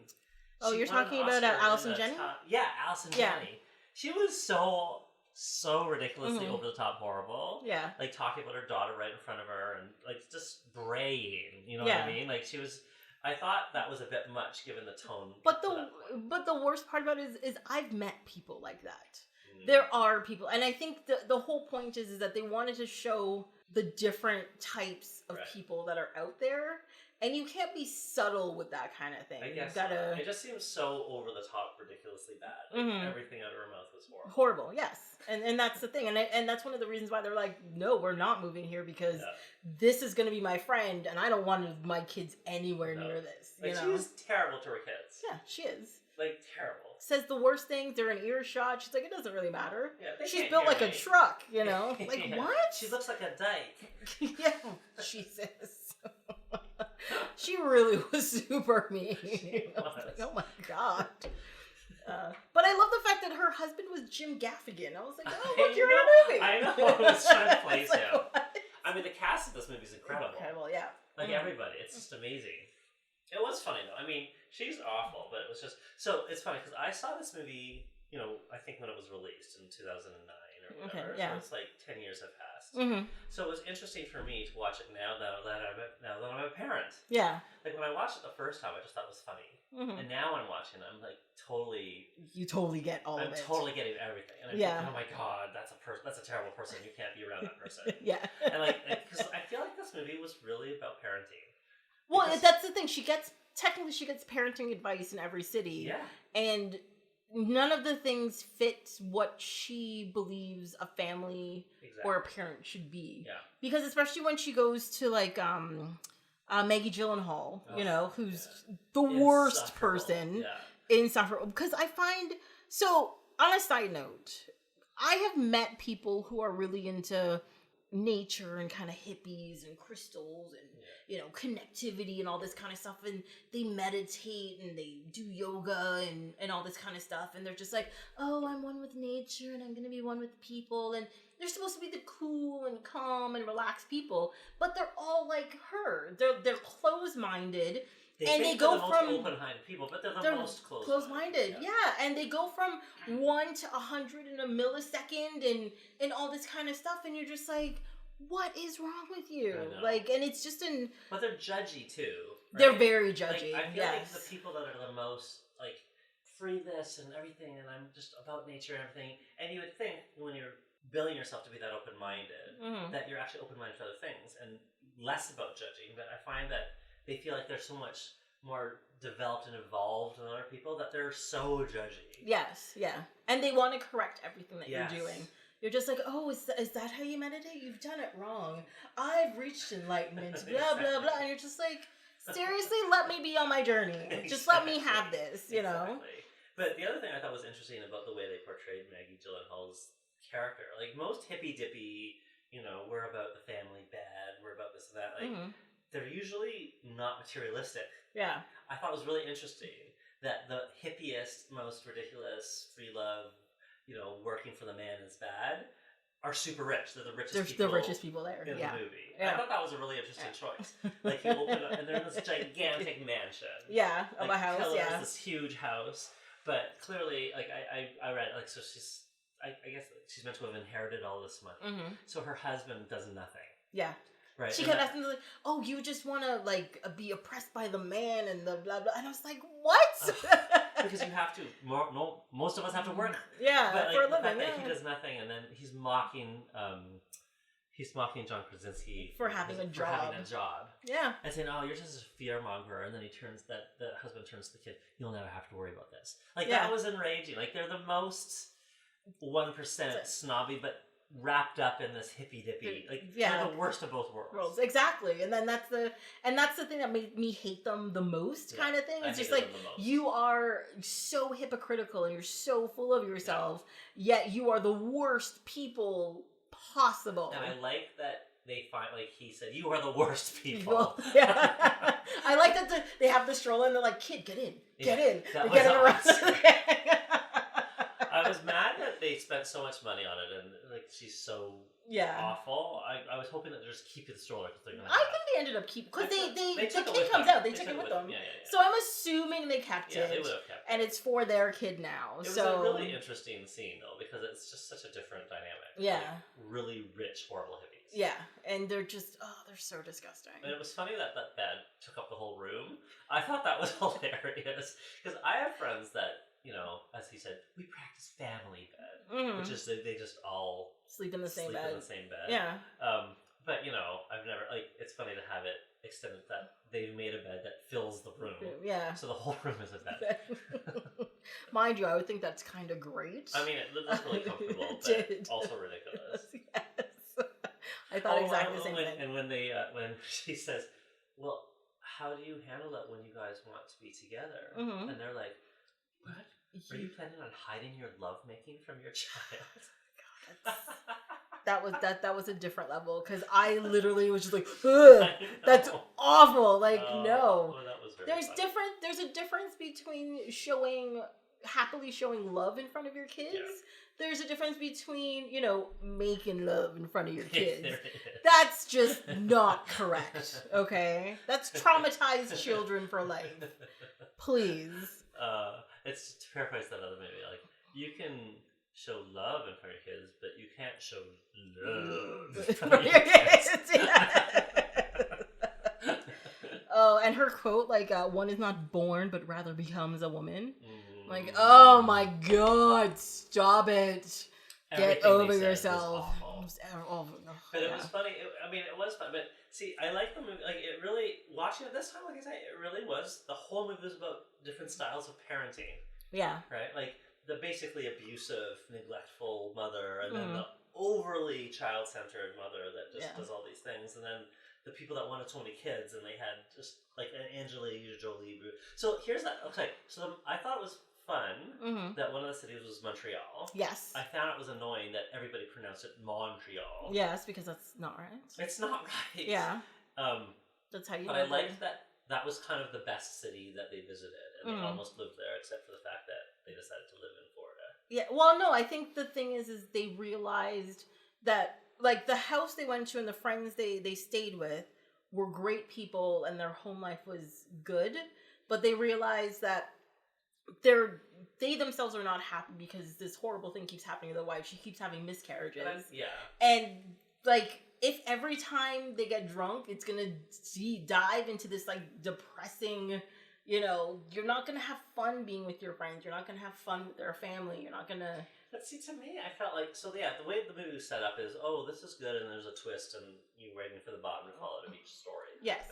Oh, you're talking about Allison Janney? Yeah, Allison Janney. She was so ridiculously over the top horrible. Yeah. Like, talking about her daughter right in front of her and, like, just braying. You know what I mean? Like, she was... I thought that was a bit much given the tone. But the worst part about it is I've met people like that. There are people, and I think the whole point is that they wanted to show the different types of people that are out there, and you can't be subtle with that kind of thing. I guess it just seems so over the top, ridiculously bad. Like, everything out of her mouth was horrible. Horrible, yes, and that's the thing, and that's one of the reasons why they're like, no, we're not moving here because this is going to be my friend, and I don't want my kids anywhere near this. Like, she was terrible to her kids. Yeah, she is. Like, terrible. Says the worst things. They're in earshot. She's like, it doesn't really matter. Yeah, she's built like a truck, you know? Like, what? She looks like a dyke. Yeah, Jesus. She really was super mean. She was. Like, oh my god. But I love the fact that her husband was Jim Gaffigan. I was like, oh, look, you're in a movie. I know. I was trying to place him. Like, I mean, the cast of this movie is incredible. Incredible, yeah. Like, everybody. It's just amazing. It was funny, though. I mean, she's awful, but it was just... So, it's funny, because I saw this movie, you know, I think when it was released in 2009 or whatever. Okay, yeah. So, it's like 10 years have passed. So, it was interesting for me to watch it now that I'm a parent. Yeah. Like, when I watched it the first time, I just thought it was funny. And now I'm watching it, I'm like, totally... You totally get all of it. I'm totally getting everything. And I'm like, oh my god, that's a terrible person. You can't be around that person. Yeah. And, like, because I feel like this movie was really about parenting. Well, that's the thing. She gets parenting advice in every city. Yeah. And none of the things fit what she believes a family or a parent should be. Yeah. Because especially when she goes to, like, Maggie Gyllenhaal, you know, who's the worst person, insufferable. Because I find... So, on a side note, I have met people who are really into nature and kind of hippies and crystals and you know, connectivity and all this kind of stuff, and they meditate and they do yoga and all this kind of stuff, and they're just like, oh, I'm one with nature and I'm gonna be one with people, and they're supposed to be the cool and calm and relaxed people, but they're all like her. They're closed-minded. They go from open-minded people, but they're most closed-minded. Yeah, and they go from 1 to 100 in a millisecond and all this kind of stuff, and you're just like, what is wrong with you? Like, and it's just But they're judgy too. Right? They're very judgy. Like, I feel like the people that are the most like free this and everything, and I'm just about nature and everything. And you would think when you're billing yourself to be that open-minded, that you're actually open-minded to other things and less about judging. But I find that they feel like they're so much more developed and evolved than other people that they're so judgy. Yes, yeah. And they want to correct everything that you're doing. You're just like, oh, is that how you meditate? You've done it wrong. I've reached enlightenment, blah, blah, blah. And you're just like, seriously, let me be on my journey. Exactly. Just let me have this, you know? But the other thing I thought was interesting about the way they portrayed Maggie Gyllenhaal's character, like most hippy-dippy, you know, we're about the family bad, we're about this and that, like, they're usually not materialistic. Yeah. I thought it was really interesting that the hippiest, most ridiculous, free love, you know, working for the man is bad, are super rich. They're the richest people there in the movie. Yeah. I thought that was a really interesting choice. Like, you open up, and they're in this gigantic mansion. Yeah, like, of a house, Keller is this huge house, but clearly, like, I read, like, so she's, I guess she's meant to have inherited all this money. So her husband does nothing. Yeah. Right. She kept asking, like, oh, you just want to, like, be oppressed by the man and the blah, blah. And I was like, what? Because you have to. Most of us have to work. Yeah, but, like, for a living. The fact that he does nothing, and then he's mocking John Krasinski for having a job. Yeah. And saying, oh, you're just a fearmonger. And then the husband turns to the kid, you'll never have to worry about this. Like, that was enraging. Like, they're the most 1% snobby, but wrapped up in this hippy-dippy, like, they're the worst of both worlds. Exactly. And then that's the thing that made me hate them the most, kind of thing. It's just like, you are so hypocritical and you're so full of yourself, yet you are the worst people possible. And I like that they find, like, he said, you are the worst people. Yeah. I like that they have the stroller and they're like, kid, get in. They're getting around. I was mad that they spent so much money on it, and, like, she's so awful. I was hoping that they're just keeping the stroller because they're gonna. I think they ended up keeping, because the kid comes out. They took it with them. Yeah. So I'm assuming they kept it. They would have kept it. And it's for their kid now. It was a really interesting scene though, because it's just such a different dynamic. Yeah. Like, really rich, horrible hippies. Yeah, and they're just they're so disgusting. And it was funny that bed took up the whole room. I thought that was hilarious because I have friends that, you know, as he said, we practice family bed, which is they just all sleep in the same bed. Yeah. But, you know, I've never, like, it's funny to have it extended that they've made a bed that fills the room. Yeah. So the whole room is a bed. Mind you, I would think that's kind of great. I mean, it looks really comfortable, but also ridiculous. Yes. I thought exactly the same thing. And when when she says, well, how do you handle it when you guys want to be together? And they're like, what? Are you planning on hiding your lovemaking from your child? God, that was a different level, because I literally was just like, ugh, that's awful. Like, no. Well, that was there's a difference between happily showing love in front of your kids. Yeah. There's a difference between, you know, making love in front of your kids. That's just not correct, okay? That's traumatized children for life. Please. It's to paraphrase that other movie, like, you can show love in front of your kids, but you can't show love in front of your kids. Oh, and her quote, like, one is not born, but rather becomes a woman. Like, oh my God, stop it. Get over yourself. But it was funny. It was fun. But see, I like the movie. Like, it really, watching it this time, like I said, it really was, the whole movie was about different styles of parenting. Yeah. Right? Like, the basically abusive, neglectful mother, and then the overly child-centered mother that just does all these things, and then the people that wanted so many kids, and they had just, like, an Angelina Jolie. So here's that. Okay, so I thought it was fun that one of the cities was Montreal. Yes. I found it was annoying that everybody pronounced it Montreal. Yes, because that's not right. It's not right. Yeah. That's how you. But I liked that was kind of the best city that they visited, and they almost lived there, except for the fact that they decided to live in Florida. Yeah. Well, no, I think the thing is they realized that, like, the house they went to and the friends they stayed with were great people and their home life was good, but they realized that they themselves are not happy because this horrible thing keeps happening to the wife. She keeps having miscarriages. And, like, if every time they get drunk, it's gonna dive into this, like, depressing, you know, you're not gonna have fun being with your friends. You're not gonna have fun with their family. You're not gonna. But see, to me, I felt like, the way the movie was set up is, oh, this is good, and there's a twist, and you're waiting for the bottom to fall out of each story. Yes.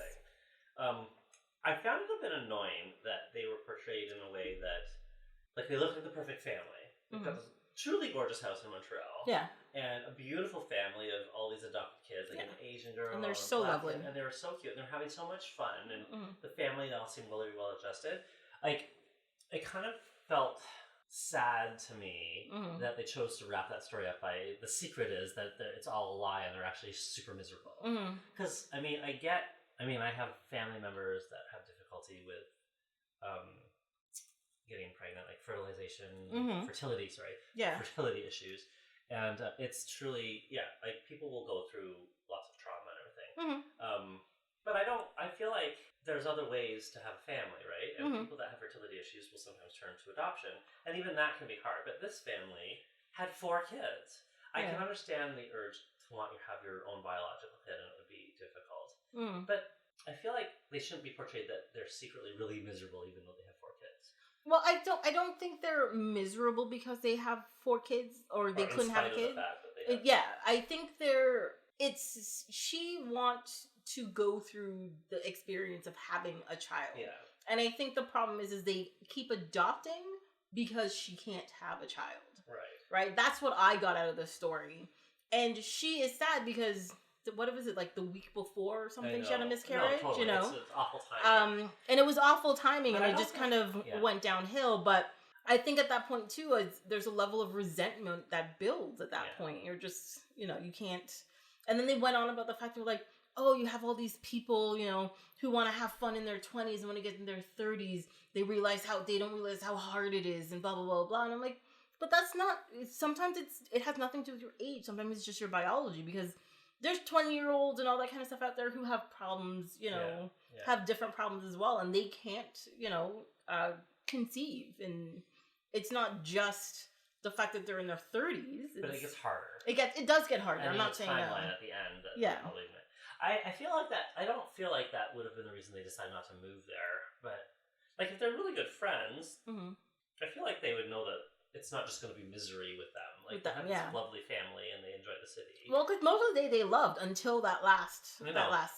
I found it a bit annoying that they were portrayed in a way that, like, they looked like the perfect family. They've got this truly gorgeous house in Montreal. Yeah. And a beautiful family of all these adopted kids, like an Asian girl. And they're so lovely. And they were so cute. And they're having so much fun. And the family all seemed really well adjusted. Like, it kind of felt sad to me that they chose to wrap that story up by the secret is that it's all a lie and they're actually super miserable. Because, I mean, I have family members that have difficulty with getting pregnant, like fertilization, fertility issues. And it's truly, like people will go through lots of trauma and everything. But I feel like there's other ways to have a family, right? And people that have fertility issues will sometimes turn to adoption. And even that can be hard. But this family had 4 kids. I can understand the urge to want to have your own biological kid, and it would be difficult. But I feel like they shouldn't be portrayed that they're secretly really miserable even though they have 4 kids. Well, I don't think they're miserable because they have 4 kids or they couldn't have a kid. I think she wants to go through the experience of having a child. Yeah. And I think the problem is they keep adopting because she can't have a child. Right? That's what I got out of the story. And she is sad because what was it, like the week before or something she had a miscarriage? No, totally. You know? It's awful timing. And it was awful timing, and it just kind of went downhill. But I think at that point too, there's a level of resentment that builds at that point. You're just, you can't. And then they went on about the fact they're like, oh, you have all these people, who want to have fun in their 20s, and when they get in their 30s, they don't realize how hard it is, and blah blah blah blah. And I'm like, but that's not. Sometimes it has nothing to do with your age. Sometimes it's just your biology, because there's 20-year-olds and all that kind of stuff out there who have problems, have different problems as well, and they can't, conceive. And it's not just the fact that they're in their 30s. But it gets harder. It does get harder. And I'm not saying timeline at the end. I feel like that. I don't feel like that would have been the reason they decided not to move there. But like, if they're really good friends, I feel like they would know that it's not just going to be misery with them. Like, they have this lovely family and they enjoy the city. Well, because most of the day they loved until that last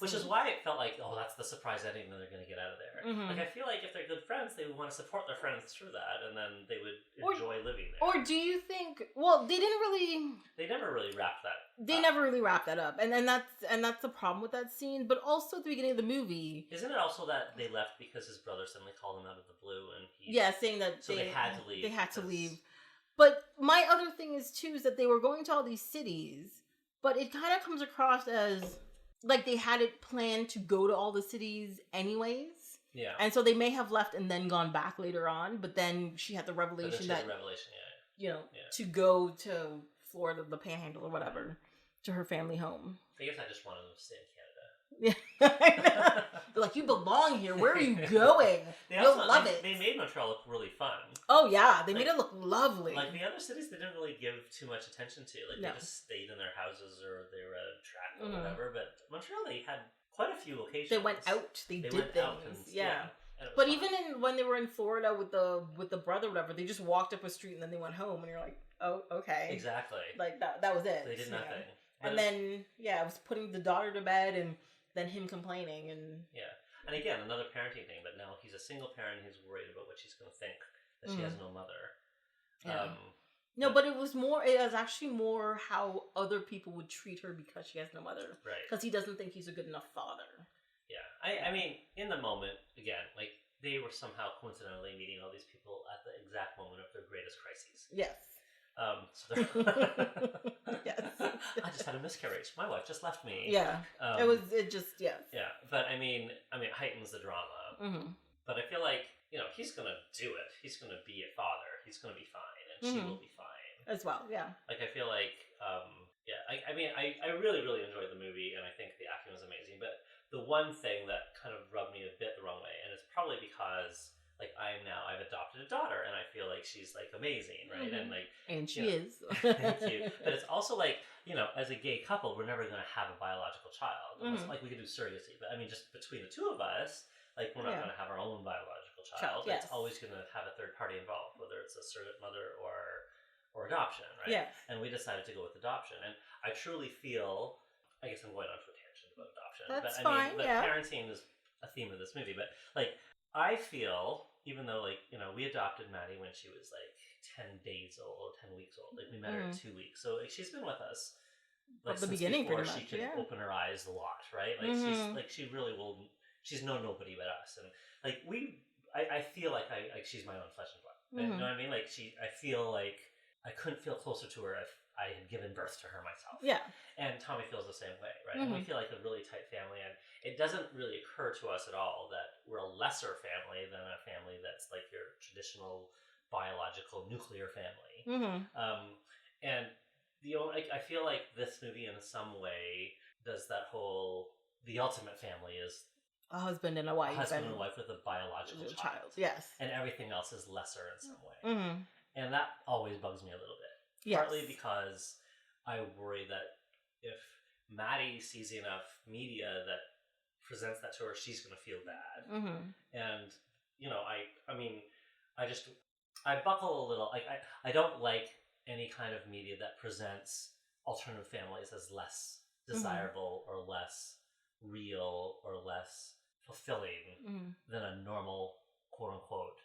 which is why it felt like, oh, that's the surprise ending and they're going to get out of there. Like, I feel like if they're good friends, they would want to support their friends through that, and then they would enjoy living there. Or do you think? Well, they never really wrapped that. They never really wrapped that up, and that's the problem with that scene. But also at the beginning of the movie, isn't it also that they left because his brother suddenly called him out of the blue, and saying that they had to leave. They had to leave. But my other thing is too is that they were going to all these cities, but it kind of comes across as like they had it planned to go to all the cities anyways. Yeah. And so they may have left and then gone back later on, but then she had the revelation to go to Florida, the Panhandle or whatever, to her family home. I guess I just wanted them to stay in Canada. Yeah. They're like, you belong here. Where are you going? You'll love it. They made Montreal look really fun. Oh yeah, they made it look lovely. Like the other cities, they didn't really give too much attention to. Like they just stayed in their houses or they were at a track or whatever. But Montreal, they had quite a few locations. They went out. They did things. But even when they were in Florida with the brother, or whatever, they just walked up a street and then they went home, and you're like, oh, okay, exactly. Like that was it. They did nothing. And then it was putting the daughter to bed, and then him complaining, and and again another parenting thing. But now he's a single parent. He's worried about what she's going to think that she has no mother. No, but it was actually more how other people would treat her because she has no mother. Right. Because he doesn't think he's a good enough father. Yeah. I mean, in the moment, again, like, they were somehow coincidentally meeting all these people at the exact moment of their greatest crises. Yes. Yes. I just had a miscarriage. My wife just left me. Yeah. Yeah. But I mean, it heightens the drama. But I feel like, he's going to do it. He's going to be a father. He's going to be fine. And she will be fine. As well, yeah. Like, I feel like, I really, really enjoyed the movie, and I think the acting was amazing. But the one thing that kind of rubbed me a bit the wrong way, and it's probably because, like, I've adopted a daughter, and I feel like she's, like, amazing, right? And she is. Thank you. But it's also like, as a gay couple, we're never going to have a biological child. Almost like we could do surrogacy. But I mean, just between the two of us, like, we're not going to have our own biological child. Yes. It's always going to have a third party involved, whether it's a surrogate mother or adoption, right? Yes. And we decided to go with adoption. And I truly feel, I guess I'm going on to a tangent about adoption. That's fine, parenting is a theme of this movie. But, like, I feel even though, like, you know, we adopted Maddie when she was like 10 days old or 10 weeks old. Like, we met her at 2 weeks, so like, she's been with us like from the since beginning, before pretty much. she could open her eyes a lot, right? Like, she's like, she really will. She's known nobody but us, and like I feel like she's my own flesh and blood. You know what I mean? Like, I feel like I couldn't feel closer to her if I had given birth to her myself. Yeah. And Tommy feels the same way, right? And we feel like a really tight family, and it doesn't really occur to us at all that we're a lesser family than a family that's like your traditional biological nuclear family. And I feel like this movie in some way does that whole, the ultimate family is a husband and a wife. Husband and a wife with a biological child. Yes. And everything else is lesser in some way. And that always bugs me a little bit. Yes. Partly because I worry that if Maddie sees enough media that presents that to her, she's going to feel bad. And, you know, I mean, I buckle a little. I don't like any kind of media that presents alternative families as less desirable or less real or less fulfilling than a normal, quote unquote,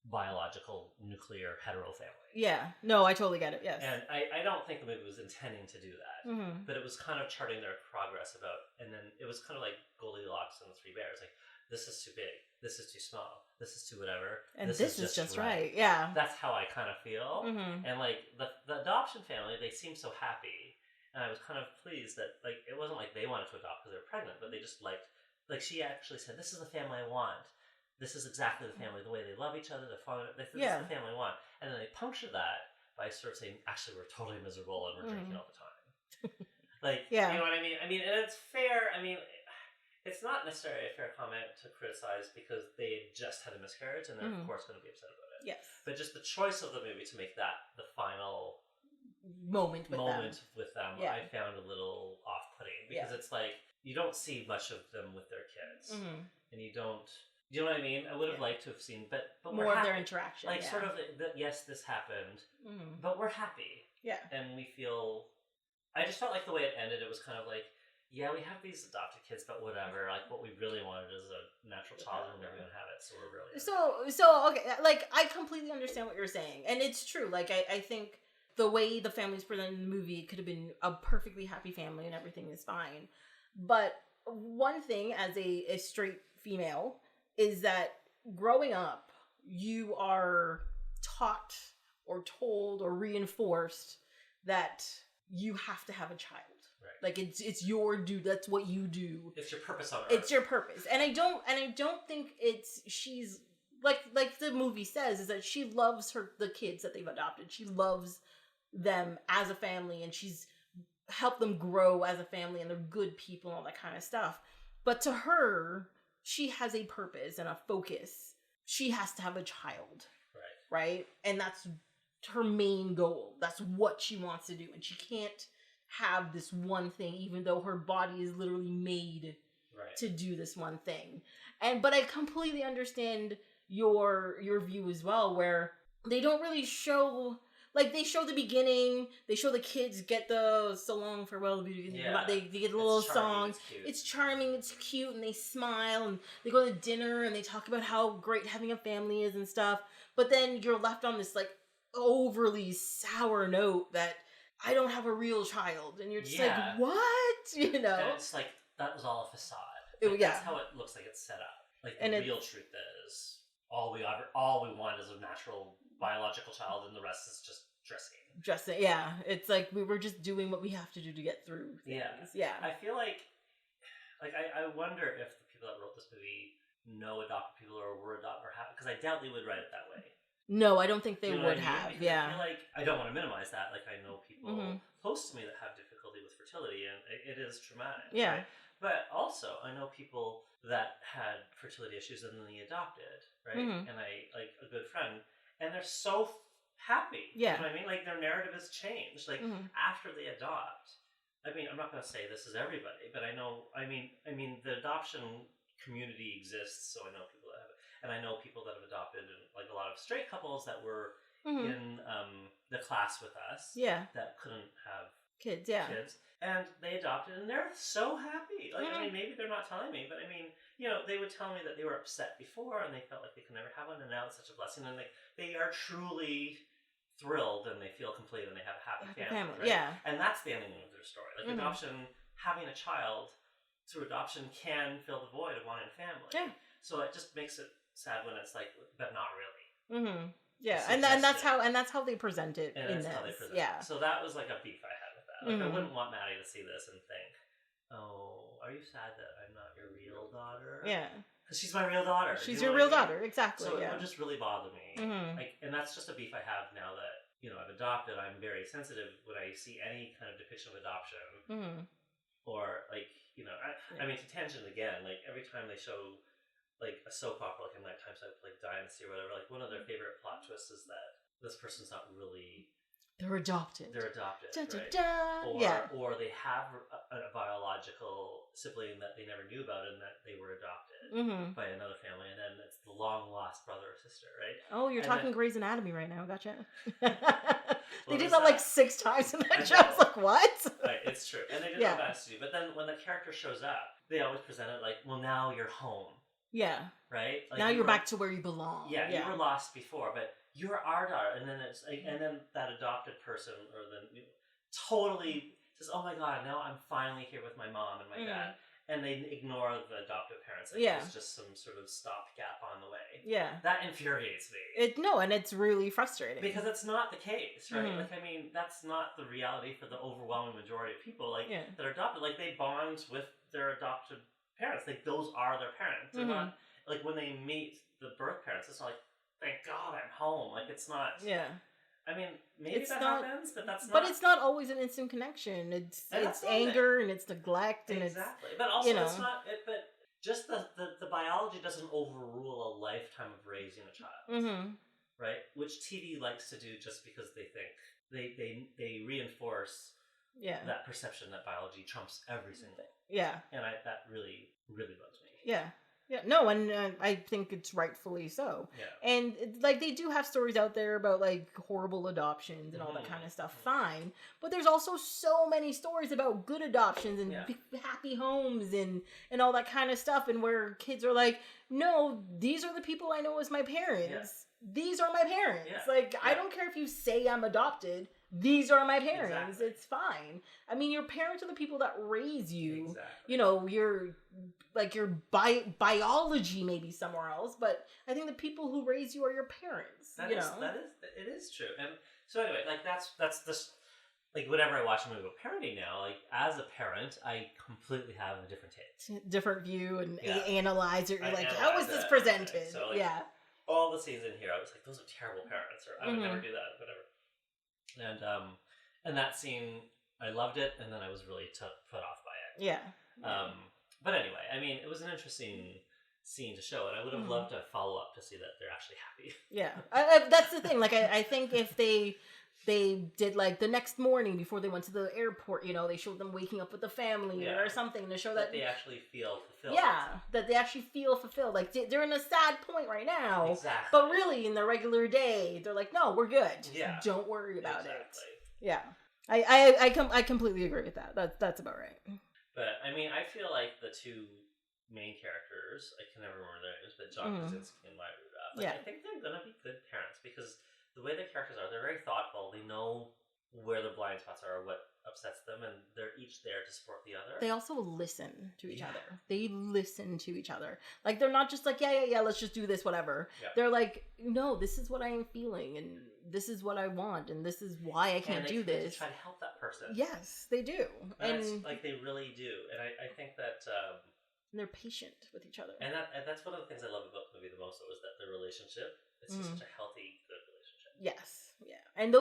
biological nuclear hetero family. Yeah, no, I totally get it. Yes. And I don't think the movie was intending to do that, but it was kind of charting their progress about, and then it was kind of like Goldilocks and the Three Bears, like, this is too big, this is too small, this is too whatever, and this is just right. Yeah, that's how I kind of feel. And like the adoption family, they seem so happy, and I was kind of pleased that, like, it wasn't like they wanted to adopt because they were pregnant, but they just liked, like, she actually said, this is the family I want. This is exactly the family, the way they love each other, this is the family I want. And then they puncture that by sort of saying, actually, we're totally miserable and we're drinking all the time. Like, you know what I mean? I mean, and it's fair. I mean, it's not necessarily a fair comment to criticize because they just had a miscarriage and they're, of course, going to be upset about it. Yes. But just the choice of the movie to make that the final moment with them, I found a little off-putting because it's like, you don't see much of them with their kids. And you don't... Do you know what I mean? I would have liked to have seen, but more of their interaction. Like, sort of, yes, this happened, but we're happy. Yeah. And we feel... I just felt like the way it ended, it was kind of like, yeah, we have these adopted kids, but whatever. Like, what we really wanted is a natural child, and we're never going to have it, so we're really... So, okay, like, I completely understand what you're saying. And it's true. Like, I think the way the family's presented in the movie, it could have been a perfectly happy family and everything is fine. But one thing, as a straight female... is that growing up, you are taught or told or reinforced that you have to have a child. Right. Like, it's your due. That's what you do. It's your purpose on earth. It's your purpose. And I don't think she's like the movie says, is that she loves the kids that they've adopted. She loves them as a family, and she's helped them grow as a family, and they're good people and all that kind of stuff. But to her, she has a purpose and a focus. She has to have a child. Right? And that's her main goal. That's what she wants to do. And she can't have this one thing, even though her body is literally made to do this one thing. But I completely understand your view as well, where they don't really show... Like, they show the beginning, they show the kids get the so long farewell, they get a little song. It's charming, it's cute, and they smile, and they go to dinner, and they talk about how great having a family is and stuff. But then you're left on this, like, overly sour note that I don't have a real child. And you're just like, what? You know? And it's like, that was all a facade. Like, that's how it looks like it's set up. Like, the real truth is, all we want is a natural biological child, and the rest is just dressing. Yeah. It's like we were just doing what we have to do to get through things. Yeah. I feel like I wonder if the people that wrote this movie know adopted people or were adopted or have, because I doubt they would write it that way. No, I don't think they would have. I feel like, I don't want to minimize that. Like, I know people close to me that have difficulty with fertility, and it is traumatic. Yeah. Right? But also, I know people that had fertility issues and then they adopted, right? And I, like, a good friend, and they're so happy. Yeah. You know what I mean? Like, their narrative has changed. Like, after they adopt, I mean, I'm not going to say this is everybody, but I know, I mean, the adoption community exists, so I know people that have it. And I know people that have adopted, and, like, a lot of straight couples that were in the class with us that couldn't have kids. And they adopted, and they're so happy. Like, I mean, maybe they're not telling me, but I mean, you know, they would tell me that they were upset before, and they felt like they could never have one, and now now it's such a blessing, and they are truly thrilled and they feel complete and they have a happy family, right? Yeah. And that's the ending of their story. Like adoption, having a child through adoption can fill the void of wanting a family. Yeah. So it just makes it sad when it's like, but not really. Yeah, and that's how they present it and in that's this. how they present yeah. it. So that was like a beef I had with that. Like I wouldn't want Maddie to see this and think, "Oh, are you sad that I'm not your real daughter?" Yeah. Because she's my real daughter. She's your real daughter, exactly. So it would just really bother me. Like, and that's just a beef I have now that I've adopted. I'm very sensitive when I see any kind of depiction of adoption, or like I mean, to tangent again. Like every time they show like a soap opera, like in Nighttime Soap, like Dynasty or whatever. Like one of their favorite plot twists is that this person's not really. They're adopted. They're adopted, da, da, right? Da. Or they have a biological sibling that they never knew about and that they were adopted by another family, and then it's the long lost brother or sister, right? Oh, you're talking Grey's Anatomy right now. Gotcha. They did that like 6 times in that show. I was like, what? Right, it's true. And they did their best to do. But then when the character shows up, they always present it like, well, now you're home. Yeah. Right? Like now you're back to where you belong. Yeah, you were lost before, but you're our daughter. And then it's like, and then that adopted person or totally says, oh my God, now I'm finally here with my mom and my dad. And they ignore the adoptive parents. Like it's just some sort of stopgap on the way. Yeah. That infuriates me. And it's really frustrating. Because it's not the case, right? Like, I mean, that's not the reality for the overwhelming majority of people, like, that are adopted. Like, they bond with their adopted parents. Like, those are their parents. They're not, like, when they meet the birth parents, it's not like, thank God I'm home. Like, it's not. Yeah. I mean, maybe happens, but that's not. But it's not always an instant connection. It's anger and it's neglect and exactly. But also, it's not. But just the biology doesn't overrule a lifetime of raising a child, right? Which TV likes to do just because they think they reinforce that perception that biology trumps everything. Yeah, and that really bugs me. Yeah. Yeah, no, and I think it's rightfully so. Yeah. And, like, they do have stories out there about, like, horrible adoptions and all that kind of stuff, fine. But there's also so many stories about good adoptions and happy homes and all that kind of stuff, and where kids are like, no, these are the people I know as my parents. Yeah. These are my parents. Yeah. Like, I don't care if you say I'm adopted. These are my parents. Exactly. It's fine. I mean, your parents are the people that raise you. Exactly. Your biology may be somewhere else, but I think the people who raise you are your parents. It is true. And so anyway, like that's this, like whenever I watch a movie about parenting now, like as a parent, I completely have a different take, different view, and analyze it. You're like, how is this presented? Right? So, like, all the scenes in here, I was like, those are terrible parents, or I would never do that, whatever. And that scene, I loved it, and then I was really put off by it. Yeah. But anyway, I mean, it was an interesting scene to show, and I would have loved to follow up to see that they're actually happy. Yeah, that's the thing. Like, I think if they did, like, the next morning before they went to the airport, they showed them waking up with the family or something to show that they actually feel fulfilled. Yeah, that they actually feel fulfilled. Like, they're in a sad point right now. Exactly. But really, in the regular day, they're like, no, we're good. Yeah. Don't worry about it. Yeah. I completely agree with that. That's about right. But, I mean, I feel like the two main characters, I can never remember their names, but John Krasinski and Maya Rudolph, I think they're going to be good parents because the way their characters are, they're very thoughtful. They know where their blind spots are, or what upsets them, and they're each there to support the other. They also listen to each other. They listen to each other. Like, they're not just like, yeah, let's just do this, whatever. Yeah. They're like, no, this is what I am feeling, and this is what I want, and this is why I can't do this. They try to help that person. Yes, they do. And it's, like, they really do. And I think that... and they're patient with each other. And that's one of the things I love about the movie the most, though, is that their relationship, it's just such a healthy, good relationship. Yes, yeah. And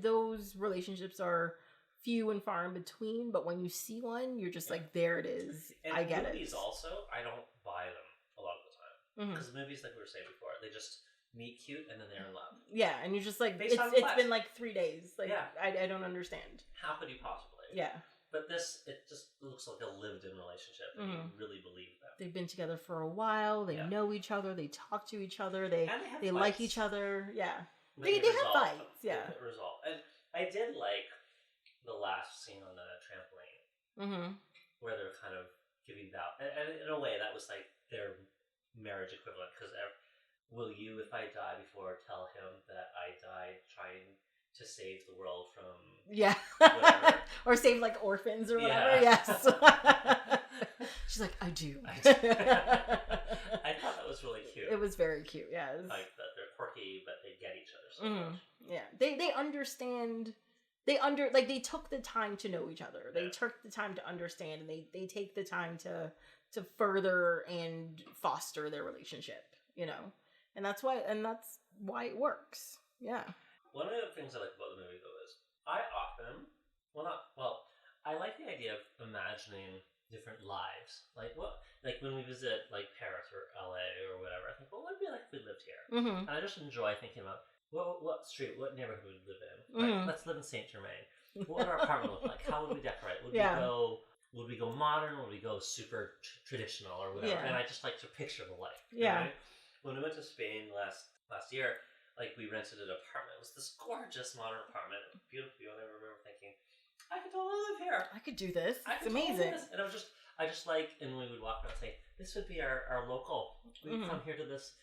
those relationships are few and far in between, but when you see one, you're just like, there it is. And I get it. Movies also, I don't buy them a lot of the time. Because movies, like we were saying before, they just meet cute and then they're in love. Yeah, and you're just like, it's been like 3 days. Like, I don't understand. How could you possibly? Yeah. But this, it just looks like a lived-in relationship, and you really believe them. They've been together for a while. They know each other. They talk to each other. They like each other. Yeah. They have fights. Yeah. Resolve. And I did like the last scene on the trampoline, where they're kind of giving vows, and in a way that was like their marriage equivalent, because will you, if I die before, tell him that I died trying to save the world from whatever? Or save like orphans or whatever. Yes. She's like, I do. I thought that was really cute. It was very cute. Yeah. Like that they're quirky, but they get each other so much. Yeah. They understand. They took the time to know each other. They took the time to understand, and they take the time to further and foster their relationship, you know? And that's why it works. Yeah. One of the things I like about the movie, though, is I like the idea of imagining different lives. Like when we visit like Paris or LA or whatever, I think, what would it be like if we lived here? And I just enjoy thinking about what street, what neighborhood would we live in? Like, let's live in Saint Germain. What would our apartment look like? How would we decorate? Would we go modern? Would we go super traditional or whatever? And I just like to picture the life. Yeah. Right? When we went to Spain last year, like we rented an apartment. It was this gorgeous modern apartment, beautiful view, and I remember thinking, I could totally live here. I could do this. It's Totally amazing. do this. And I just like, and we would walk around and say, this would be our local. We'd come here to this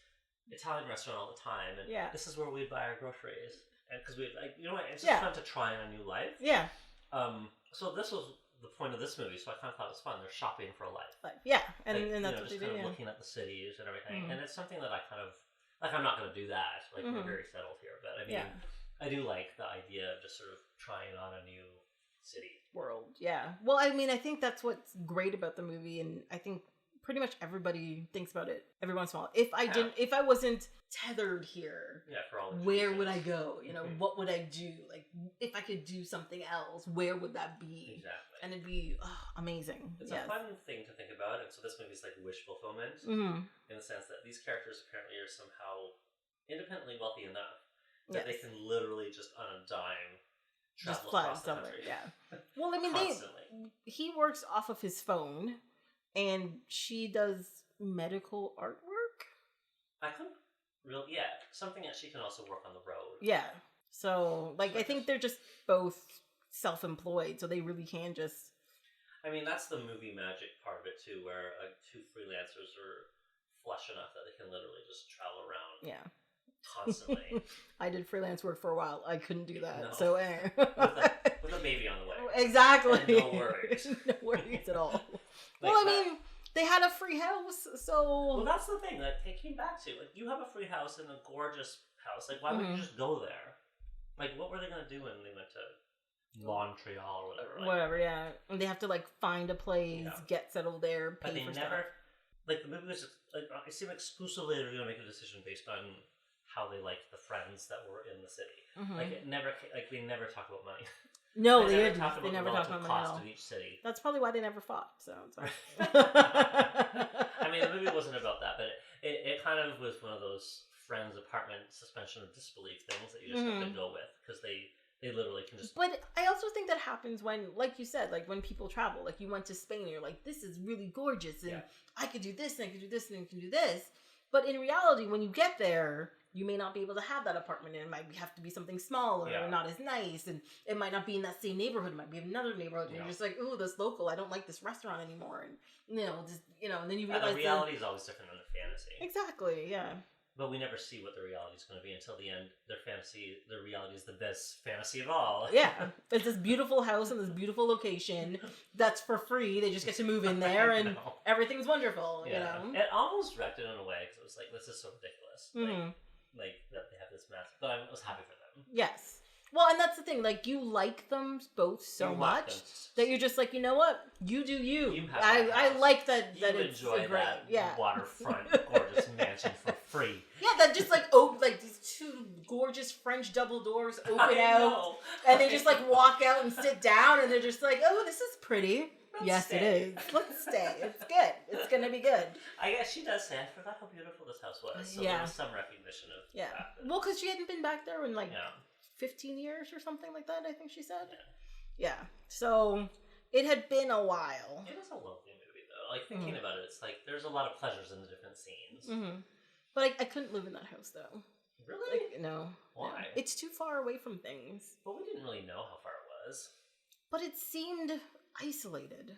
Italian restaurant all the time, and this is where we'd buy our groceries. And because we, like, you know what, it's just fun to try on a new life. Yeah. So this was the point of this movie, so I kind of thought it was fun. They're shopping for a life. Yeah, and that's what just they do. Kind of looking at the cities and everything, and it's something that I kind of like. I'm not going to do that. Like we're very settled here, but I mean, I do like the idea of just sort of trying on a new city world. Yeah. Well, I mean, I think that's what's great about the movie, and I think pretty much everybody thinks about it every once in a while. If I wasn't tethered here, for all the where would I go? You know, what would I do? Like, if I could do something else, where would that be? Exactly. And it'd be amazing. It's a fun thing to think about, and so this movie's like wish fulfillment in the sense that these characters apparently are somehow independently wealthy enough that they can literally just on a dime travel across the country. Well, I mean, he works off of his phone. And she does medical artwork? I couldn't really, something that she can also work on the road. Yeah. So, like, I think they're just both self-employed, so they really can just... I mean, that's the movie magic part of it, too, where two freelancers are flush enough that they can literally just travel around. Yeah. Constantly. I did freelance work for a while. I couldn't do that. No. So, with a baby on the way. Exactly. And no worries. No worries at all. Well, I mean, they had a free house, so... Well, that's the thing that they came back to. Like, you have a free house in a gorgeous house. Like, why wouldn't you just go there? Like, what were they going to do when they went to Montreal or whatever? Like, whatever, yeah. And they have to, like, find a place, get settled there, pay but they for never... stuff. Like, the movie was just... Like, it seemed exclusively they were going to make a decision based on how they liked the friends that were in the city. Like, it never... Like, they never talk about money. No, they didn't. Talk about they never the talked about money at cost all. of each city. That's probably why they never fought. So it's fine. I mean, the movie wasn't about that, but it kind of was one of those friends' apartment suspension of disbelief things that you just have to go with because they literally can just. But I also think that happens when, like you said, like when people travel. Like you went to Spain and you're like, this is really gorgeous, and I could do this, and I could do this, and I can do this. But in reality, when you get there, you may not be able to have that apartment, and it might have to be something smaller or not as nice, and it might not be in that same neighborhood. It might be in another neighborhood, and you're just like, "Ooh, this local, I don't like this restaurant anymore," and and then you realize the reality is always different than the fantasy. Exactly, yeah. But we never see what the reality is going to be until the end. Their reality is the best fantasy of all. Yeah, it's this beautiful house in this beautiful location that's for free. They just get to move in there, and everything's wonderful. Yeah. You know, it almost wrecked it in a way because it was like, this is so ridiculous. Like that they have this massive, but I was happy for them. Yes. Well, and that's the thing. Like, you like them both so much that you're just like, you know what? You do you. I like that. You it's enjoy great. That waterfront gorgeous mansion for free. Yeah, that just like these two gorgeous French double doors open out, and they just like walk out and sit down, and they're just like, oh, this is pretty. Let's stay. It is. Let's stay. It's good. It's gonna be good. I guess she does say, I forgot how beautiful this house was. So there was some recognition of that. Well, because she hadn't been back there in 15 years or something like that, I think she said. Yeah. So it had been a while. It is a lovely movie, though. Like, thinking about it, it's like there's a lot of pleasures in the different scenes. But I couldn't live in that house, though. Really? Like, no. Why? No. It's too far away from things. But we didn't really know how far it was. But it seemed isolated.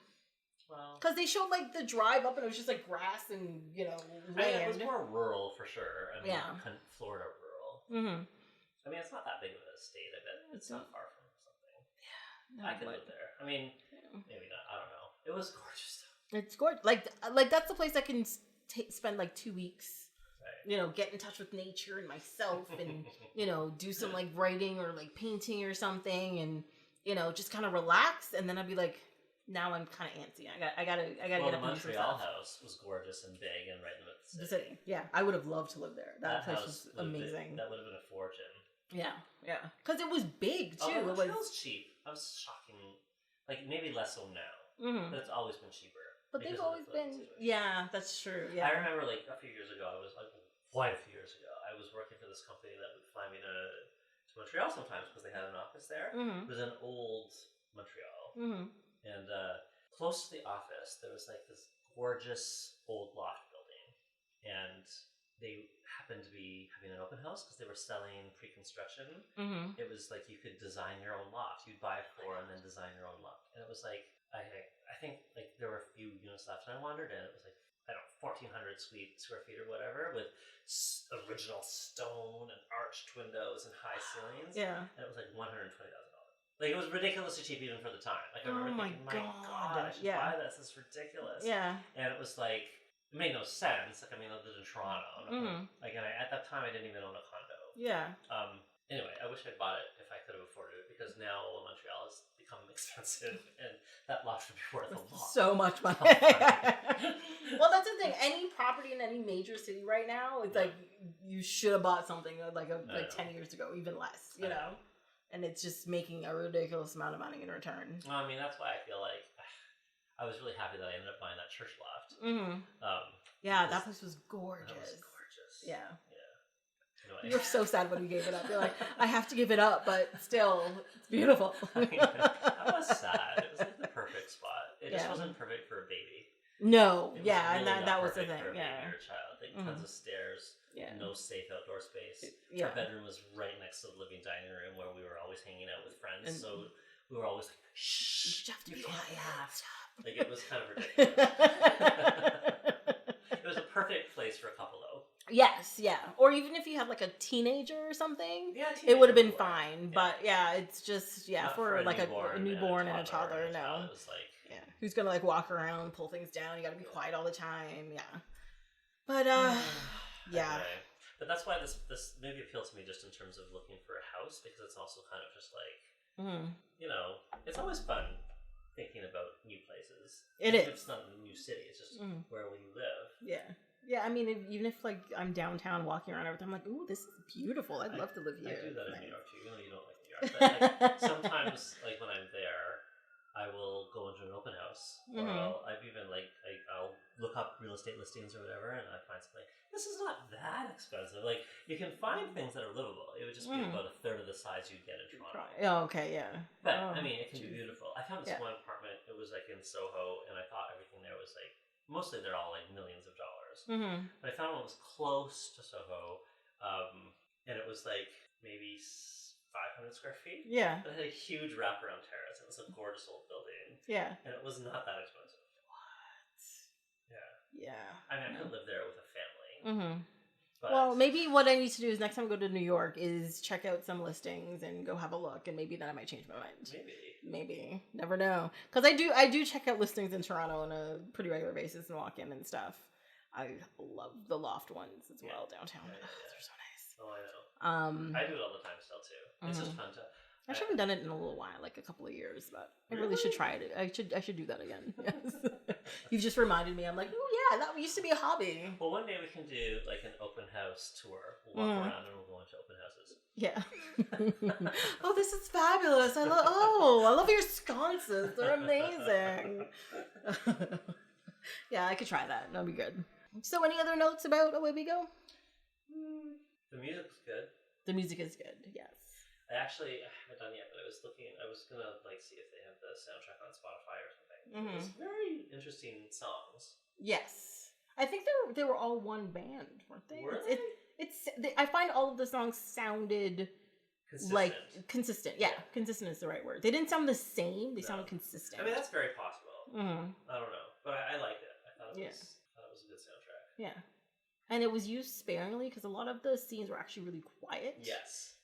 Well, because they showed like the drive up and it was just like grass and land. I mean, it was more rural for sure. I mean, Yeah. Florida rural. Mm-hmm. I mean, it's not that big of a state. I bet it's not far from something. Yeah, I could live there. I mean, maybe not. I don't know. It was gorgeous though. It's gorgeous. Like that's the place I can spend like 2 weeks. Right. Get in touch with nature and myself, and do some like writing or like painting or something, and just kind of relax. And then I'd be like, now I'm kind of antsy. I gotta get up and do some stuff. Montreal house was gorgeous and big and right in the city. Yeah, I would have loved to live there. That place was amazing. That would have been a fortune. Yeah, because it was big too. Oh, Montreal's cheap. I was shocking. Like maybe less so now, but it's always been cheaper. But they've always been. Yeah, that's true. Yeah, I remember like a few years ago. I was like quite a few years ago. I was working for this company that would fly me to Montreal sometimes because they had an office there. It was in old Montreal, and close to the office there was like this gorgeous old loft building, and they happened to be having an open house because they were selling pre-construction. It was like you could design your own loft. You'd buy a floor and then design your own loft, and it was like I think like there were a few units left, and I wandered in. It was like 1,400 square feet or whatever, with original stone and arched windows and high ceilings. Yeah, and it was like $120,000. Like it was ridiculously cheap even for the time. Like I remember thinking, my God, I should buy this. It's ridiculous. Yeah, and it was like it made no sense. Like I mean, I lived in Toronto. Like, and at that time, I didn't even own a condo. Yeah. Anyway, I wish I'd bought it if I could have afforded it because now Montreal has become expensive, and that lot should be worth a lot. So much money. Well, that's the thing. Any property in any major city right now, it's like you should have bought something like 10 years ago, even less. You know, and it's just making a ridiculous amount of money in return. Well, I mean, that's why I feel like I was really happy that I ended up buying that church loft. Yeah, that place was gorgeous. That was gorgeous. Yeah. Anyway. You're so sad when you gave it up. You're like, I have to give it up, but still, it's beautiful. I was sad. It was like the perfect spot. It just wasn't perfect for a baby. No, really and that was the thing. For a baby or a child. Like tons of stairs, no safe outdoor space. Our bedroom was right next to the living dining room where we were always hanging out with friends. So we were always like, shh, you can't laugh. Like it was kind of ridiculous. It was a perfect place for a couple though. Yes, or even if you had like a teenager or something, it would have been fine. But it's just for like a newborn and a toddler. No, it was like who's gonna like walk around, pull things down? You got to be quiet all the time. Yeah, but anyway. But that's why this movie appealed to me just in terms of looking for a house because it's also kind of just like it's always fun thinking about new places. It is. It's not a new city. It's just where will you live? Yeah, I mean, even if like I'm downtown walking around everything, I'm like, ooh, this is beautiful. I'd love to live here. I do that in New York too. You know, you don't like New York, but like, sometimes, like when I'm there, I will go into an open house, or I've even like I'll look up real estate listings or whatever, and I find something. This is not that expensive. Like you can find things that are livable. It would just be about a third of the size you'd get in Toronto. Oh, okay, yeah. But I mean, it can be beautiful. I found this one apartment. It was like in Soho, and I thought everything there was like mostly they're all like millions of dollars. But I found one that was close to Soho, and it was like maybe 500 square feet. Yeah. But it had a huge wraparound terrace. It was a gorgeous old building. Yeah. And it was not that expensive. What? Yeah. Yeah. I mean, I could live there with a family. But well, maybe what I need to do is next time I go to New York is check out some listings and go have a look, and maybe then I might change my mind. Maybe. Never know. Because I do check out listings in Toronto on a pretty regular basis and walk in and stuff. I love the loft ones as well downtown. They're so nice. Oh, I know. I do it all the time still too. It's just fun to. I actually haven't done it in a little while, like a couple of years, but I really should try it. I should do that again. Yes. You've just reminded me. I'm like, oh yeah, that used to be a hobby. Well, one day we can do like an open house tour. We'll walk around and we'll go into open houses. Yeah. Oh, this is fabulous. I love your sconces. They're amazing. Yeah, I could try that. That'd be good. So, any other notes about Away We Go? The music's good. The music is good. Yes. I haven't done yet, but I was gonna like see if they have the soundtrack on Spotify or something. It was very interesting songs. Yes, I think they were all one band, weren't they? Were they? I find all of the songs sounded consistent. Yeah, consistent is the right word. They didn't sound the same. They sounded consistent. I mean, that's very possible. I don't know, but I liked it. I thought it was a good soundtrack. Yeah. And it was used sparingly because a lot of the scenes were actually really quiet. Yes.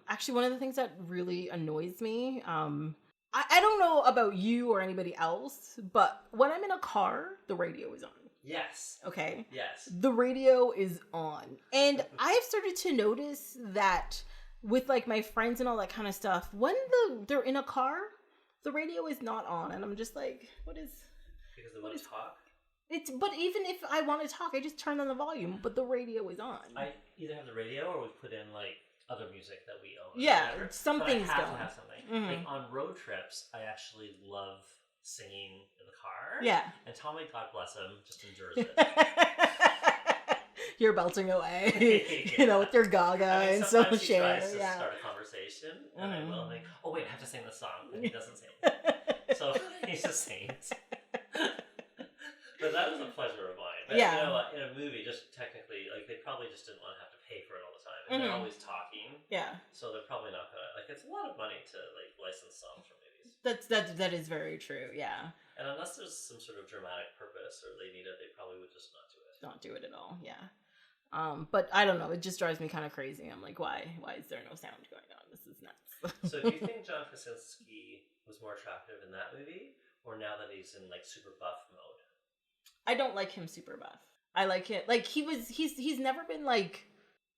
Actually, one of the things that really annoys me, I don't know about you or anybody else, but when I'm in a car, the radio is on. Yes. Okay? Yes. The radio is on. And I've started to notice that with like my friends and all that kind of stuff, when they're in a car, the radio is not on. And I'm just like, what is... Because they want to talk? But even if I want to talk, I just turn on the volume, but the radio is on. I either have the radio or we put in like other music that we own. Yeah, something's going. I have going. to have something. Like on road trips, I actually love singing in the car. Yeah. And Tommy, God bless him, just endures it. You're belting away, you know, with your Gaga and so he tries to yeah. start a conversation, and I will think, oh wait, I have to sing this song, and he doesn't sing. So he just sings. But that was a pleasure of mine. But, you know, in a movie, just technically, like, they probably just didn't want to have to pay for it all the time. And they're always talking. Yeah. So they're probably not going to, like, it's a lot of money to, like, license songs for movies. That is very true, yeah. And unless there's some sort of dramatic purpose or they need it, they probably would just not do it. Not do it at all, yeah. But I don't know, it just drives me kind of crazy. I'm like, why is there no sound going on? This is nuts. So do you think John Krasinski was more attractive in that movie, or now that he's in, like, super buff mode? I don't like him super buff. I like it. Like, he's never been, like,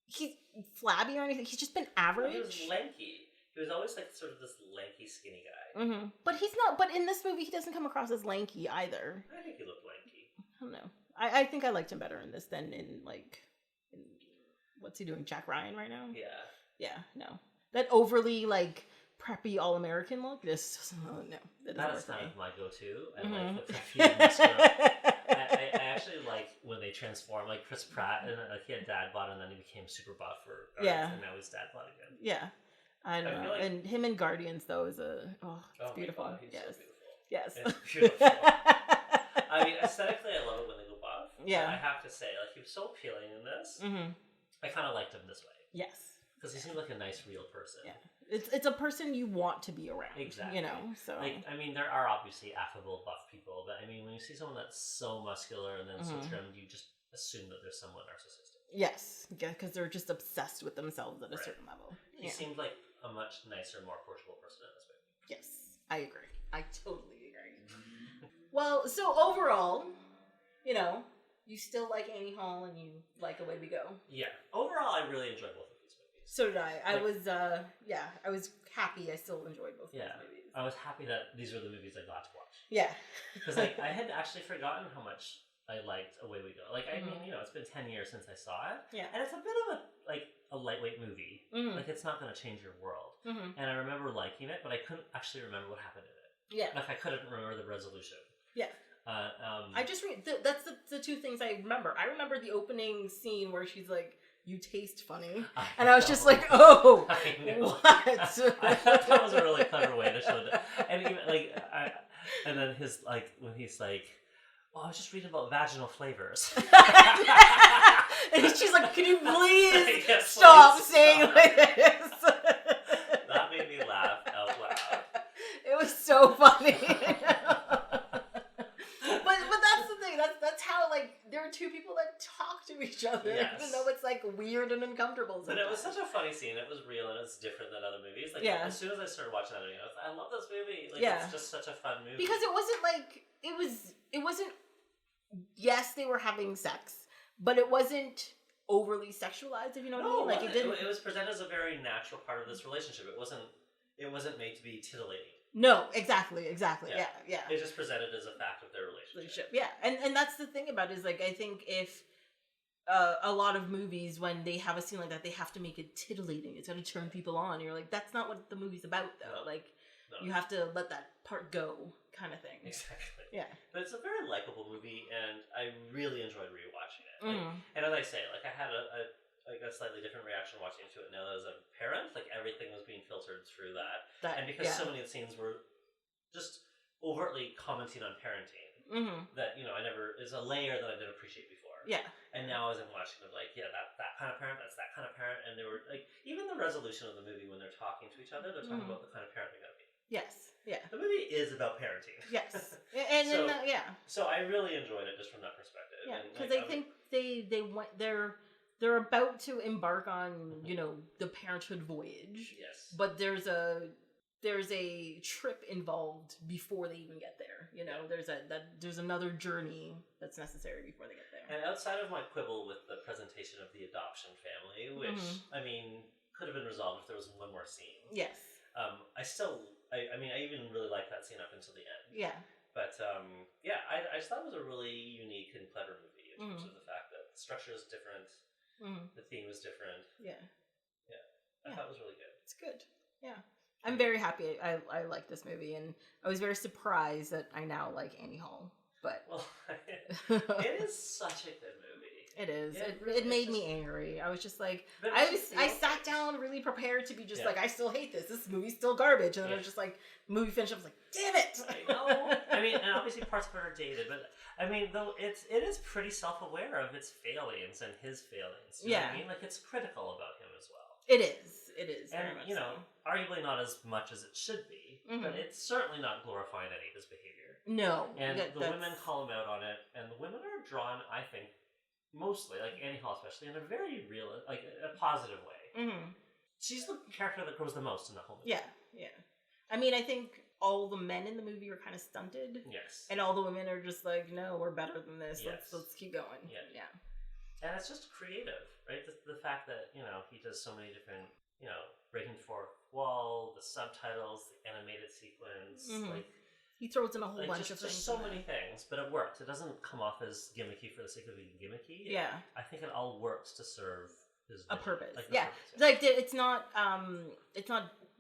he's flabby or anything. He's just been average. Well, he was lanky. He was always, like, sort of this lanky, skinny guy. But he's not, but in this movie, he doesn't come across as lanky either. I think he looked lanky. I don't know. I think I liked him better in this than in, like, what's he doing? Jack Ryan right now? Yeah. Yeah, no. That overly, like, preppy all-American look, this, no. That is kind of my go-to. I like the preppy muscular. I actually like when they transform, like Chris Pratt, and like he had dad bod, and then he became super buff for Guardians, and now he's dad bod again. Yeah, I don't know. Like, and him in Guardians though is it's beautiful. God, he's so beautiful. Yes, it's beautiful. I mean, aesthetically, I love it when they go buff. Yeah, but I have to say, like he was so appealing in this. I kind of liked him this way. Yes, because he seemed like a nice, real person. Yeah. It's a person you want to be around. Exactly. You know, so like I mean, there are obviously affable buff people, but I mean, when you see someone that's so muscular and then so trimmed, you just assume that they're somewhat narcissistic. Yes, because they're just obsessed with themselves at a certain level. He seemed like a much nicer, more approachable person in this movie. Yes, I agree. I totally agree. Well, so overall, you know, you still like Annie Hall and you like Away We Go. Yeah, overall, I really enjoyed both. So did I. I was happy. I still enjoyed both of those movies. I was happy that these were the movies I got to watch. Yeah. Because like I had actually forgotten how much I liked Away We Go. Like I mean, you know, it's been 10 years since I saw it. Yeah. And it's a bit of a lightweight movie. Like it's not going to change your world. And I remember liking it, but I couldn't actually remember what happened in it. Yeah. Like I couldn't remember the resolution. Yeah. I just that's the two things I remember. I remember the opening scene where she's like, "You taste funny," and I was just like, "Oh, what?" I thought that was a really clever way to show that. And even like, and then his like when he's like, "Well, I was just reading about vaginal flavors," and she's like, "Can you please stop saying like this?" That made me laugh out loud. It was so funny. But that's the thing. That's how like there are two people that talk to each other, even though it's like weird and uncomfortable. Sometimes. But it was such a funny scene. It was real and it's different than other movies. Like as soon as I started watching that, I love this movie. Like it's just such a fun movie because it wasn't like it wasn't. Yes, they were having sex, but it wasn't overly sexualized. If you know what I mean. Like it didn't. It was presented as a very natural part of this relationship. It wasn't made to be titillating. No, exactly. Yeah. It just presented as a fact of their relationship. Yeah, and that's the thing about it is like I think if a lot of movies when they have a scene like that they have to make it titillating. It's got to turn people on. You're like that's not what the movie's about though. You have to let that part go, kind of thing. Exactly. Yeah. But it's a very likable movie, and I really enjoyed rewatching it. And as I say, like I had a slightly different reaction watching into it now as a parent. Like everything was being filtered through that. And because so many of the scenes were just overtly commenting on parenting, that I never is a layer that I didn't appreciate before. Yeah. And now as I'm watching it, like that kind of parent, that's that kind of parent, and they were like even the resolution of the movie when they're talking to each other, they're talking about the kind of parent they're gonna be. Yes. Yeah. The movie is about parenting. Yes. And so, then, yeah. So I really enjoyed it just from that perspective. Yeah, because I think they're about to embark on, you know, the parenthood voyage. Yes. But there's a trip involved before they even get there. You know, there's another journey that's necessary before they get there. And outside of my quibble with the presentation of the adoption family, which I mean could have been resolved if there was one more scene. Yes. I mean, I even really liked that scene up until the end. Yeah. But I just thought it was a really unique and clever movie in terms of the fact that the structure is different, the theme is different. Yeah. I thought it was really good. It's good. Yeah. I'm very happy. I like this movie, and I was very surprised that I now like Annie Hall. But it is such a good movie. It is. It made me angry. I was just like, I sat down really prepared to be just like, I still hate this. This movie's still garbage. And then I was just like, movie finished. I was like, damn it. I know. I mean, and obviously parts of it are dated, but I mean, though it is pretty self-aware of its failings and his failings. You know what I mean? Like, it's critical about him as well. It is. It is. And, you know, arguably not as much as it should be, but it's certainly not glorifying any of his behavior. No. And the women call him out on it, and the women are drawn, I think, mostly, like Annie Hall especially, in a very real, like a positive way. She's the character that grows the most in the whole movie. Yeah. I mean, I think all the men in the movie are kind of stunted. Yes. And all the women are just like, no, we're better than this. Yes. Let's keep going. Yeah. And it's just creative, right? The fact that, you know, he does so many different, you know, breaking the fourth wall, the subtitles, the animated sequence, like... He throws in a whole bunch of things. Just so many things, but it works. It doesn't come off as gimmicky for the sake of being gimmicky. Yeah. I think it all works to serve his vision. A purpose. Like Yeah. Purpose, like it's not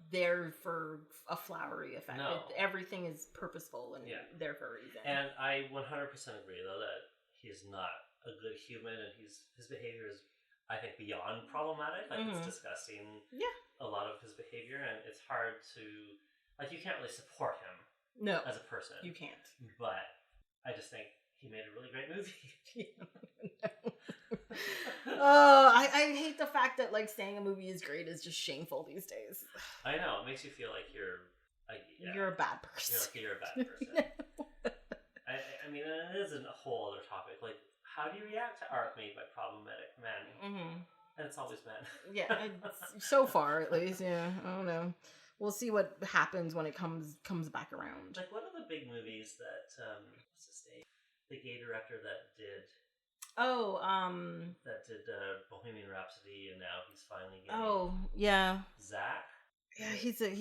there for a flowery effect. No. Everything is purposeful and there for a reason. And I 100% agree, though, that he's not a good human, and his behavior is, I think, beyond problematic. Like, it's disgusting. Yeah. A lot of his behavior, and it's hard to, like, you can't really support him. No. As a person. You can't. But I just think he made a really great movie. I hate the fact that, like, saying a movie is great is just shameful these days. I know. It makes you feel like you're a bad person. You're a bad person. I mean, it is a whole other topic. Like, how do you react to art made by problematic men? And it's always men. Yeah. So far, at least. Yeah. I don't know. We'll see what happens when it comes back around. Like, what are the big movies that what's his name? The gay director that did Bohemian Rhapsody, and now he's finally getting Zack. Yeah, he's a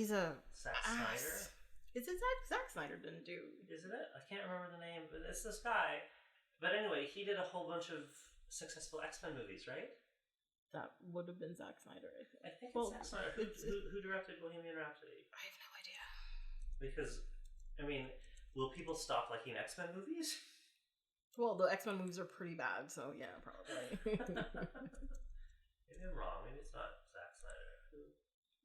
Zack Snyder. Is it Zack Snyder didn't do? Isn't it? I can't remember the name, but it's this guy. But anyway, he did a whole bunch of successful X-Men movies, right? That would have been Zack Snyder, I think. I think it's Zack Snyder. Who directed Bohemian Rhapsody? I have no idea. Because, I mean, will people stop liking X-Men movies? Well, the X-Men movies are pretty bad, so yeah, probably. Maybe I'm wrong. Maybe it's not Zack Snyder.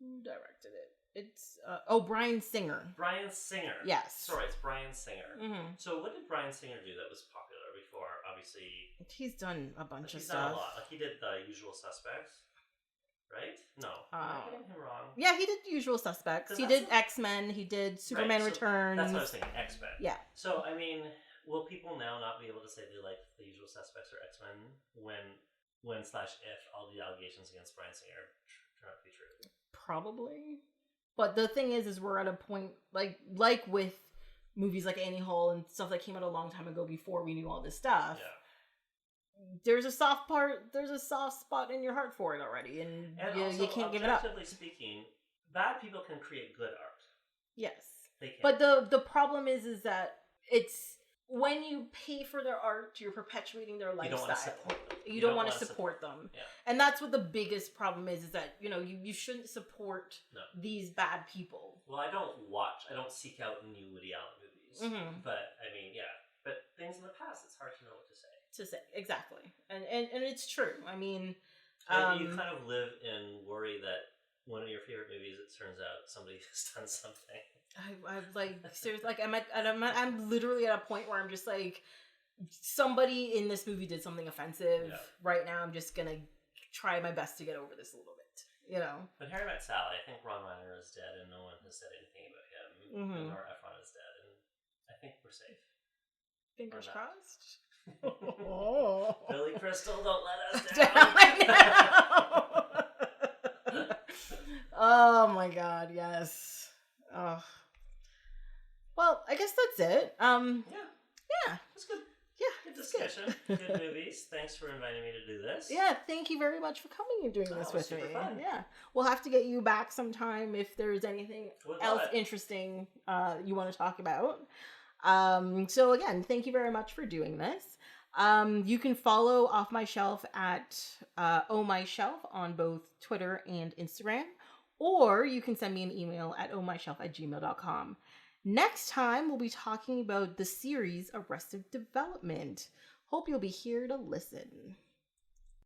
Who directed it? It's, Bryan Singer. Bryan Singer. Yes. Sorry, it's Bryan Singer. So what did Bryan Singer do that was popular before, obviously? He's done a bunch of stuff. He's done a lot. Like, he did The Usual Suspects, right? No. Am I getting him wrong? Yeah, he did The Usual Suspects. He did X-Men. He did Superman Returns. That's what I was thinking, X-Men. Yeah. So, I mean, will people now not be able to say they like The Usual Suspects or X-Men when/if all the allegations against Bryan Singer turn out to be true? Probably. But the thing is we're at a point, like with movies like Annie Hall and stuff that came out a long time ago before we knew all this stuff. Yeah. There's a soft spot in your heart for it already, and you can't give it up. Objectively speaking, bad people can create good art. Yes. They can. But the problem is that it's, when you pay for their art, you're perpetuating their lifestyle. You don't want to support them. Yeah. And that's what the biggest problem is that, you know, you shouldn't support these bad people. Well, I don't seek out new Woody Allen movies. But, I mean, yeah. But things in the past, it's hard to know what to say. Exactly. And it's true. I mean... you kind of live in worry that one of your favorite movies, it turns out somebody has done something. I'm like, seriously, like, I'm literally at a point where I'm just like, somebody in this movie did something offensive. Yeah. Right now, I'm just gonna try my best to get over this a little bit. you know. But Harry Met Sally, I think Ron Weiner is dead and no one has said anything about him. And Nora Ephron is dead, and I think we're safe. Fingers crossed. Billy Crystal, don't let us down. Oh my god, yes. Oh. Well, I guess that's it. Yeah. That's good. Yeah, good discussion. Good movies. Thanks for inviting me to do this. Yeah, thank you very much for coming and doing this with me. Fun. Yeah, we'll have to get you back sometime if there's anything else interesting you want to talk about. So again, thank you very much for doing this. You can follow Off My Shelf at Oh My Shelf on both Twitter and Instagram, or you can send me an email at ohmyshelf@gmail.com. Next time, we'll be talking about the series Arrested Development. Hope you'll be here to listen.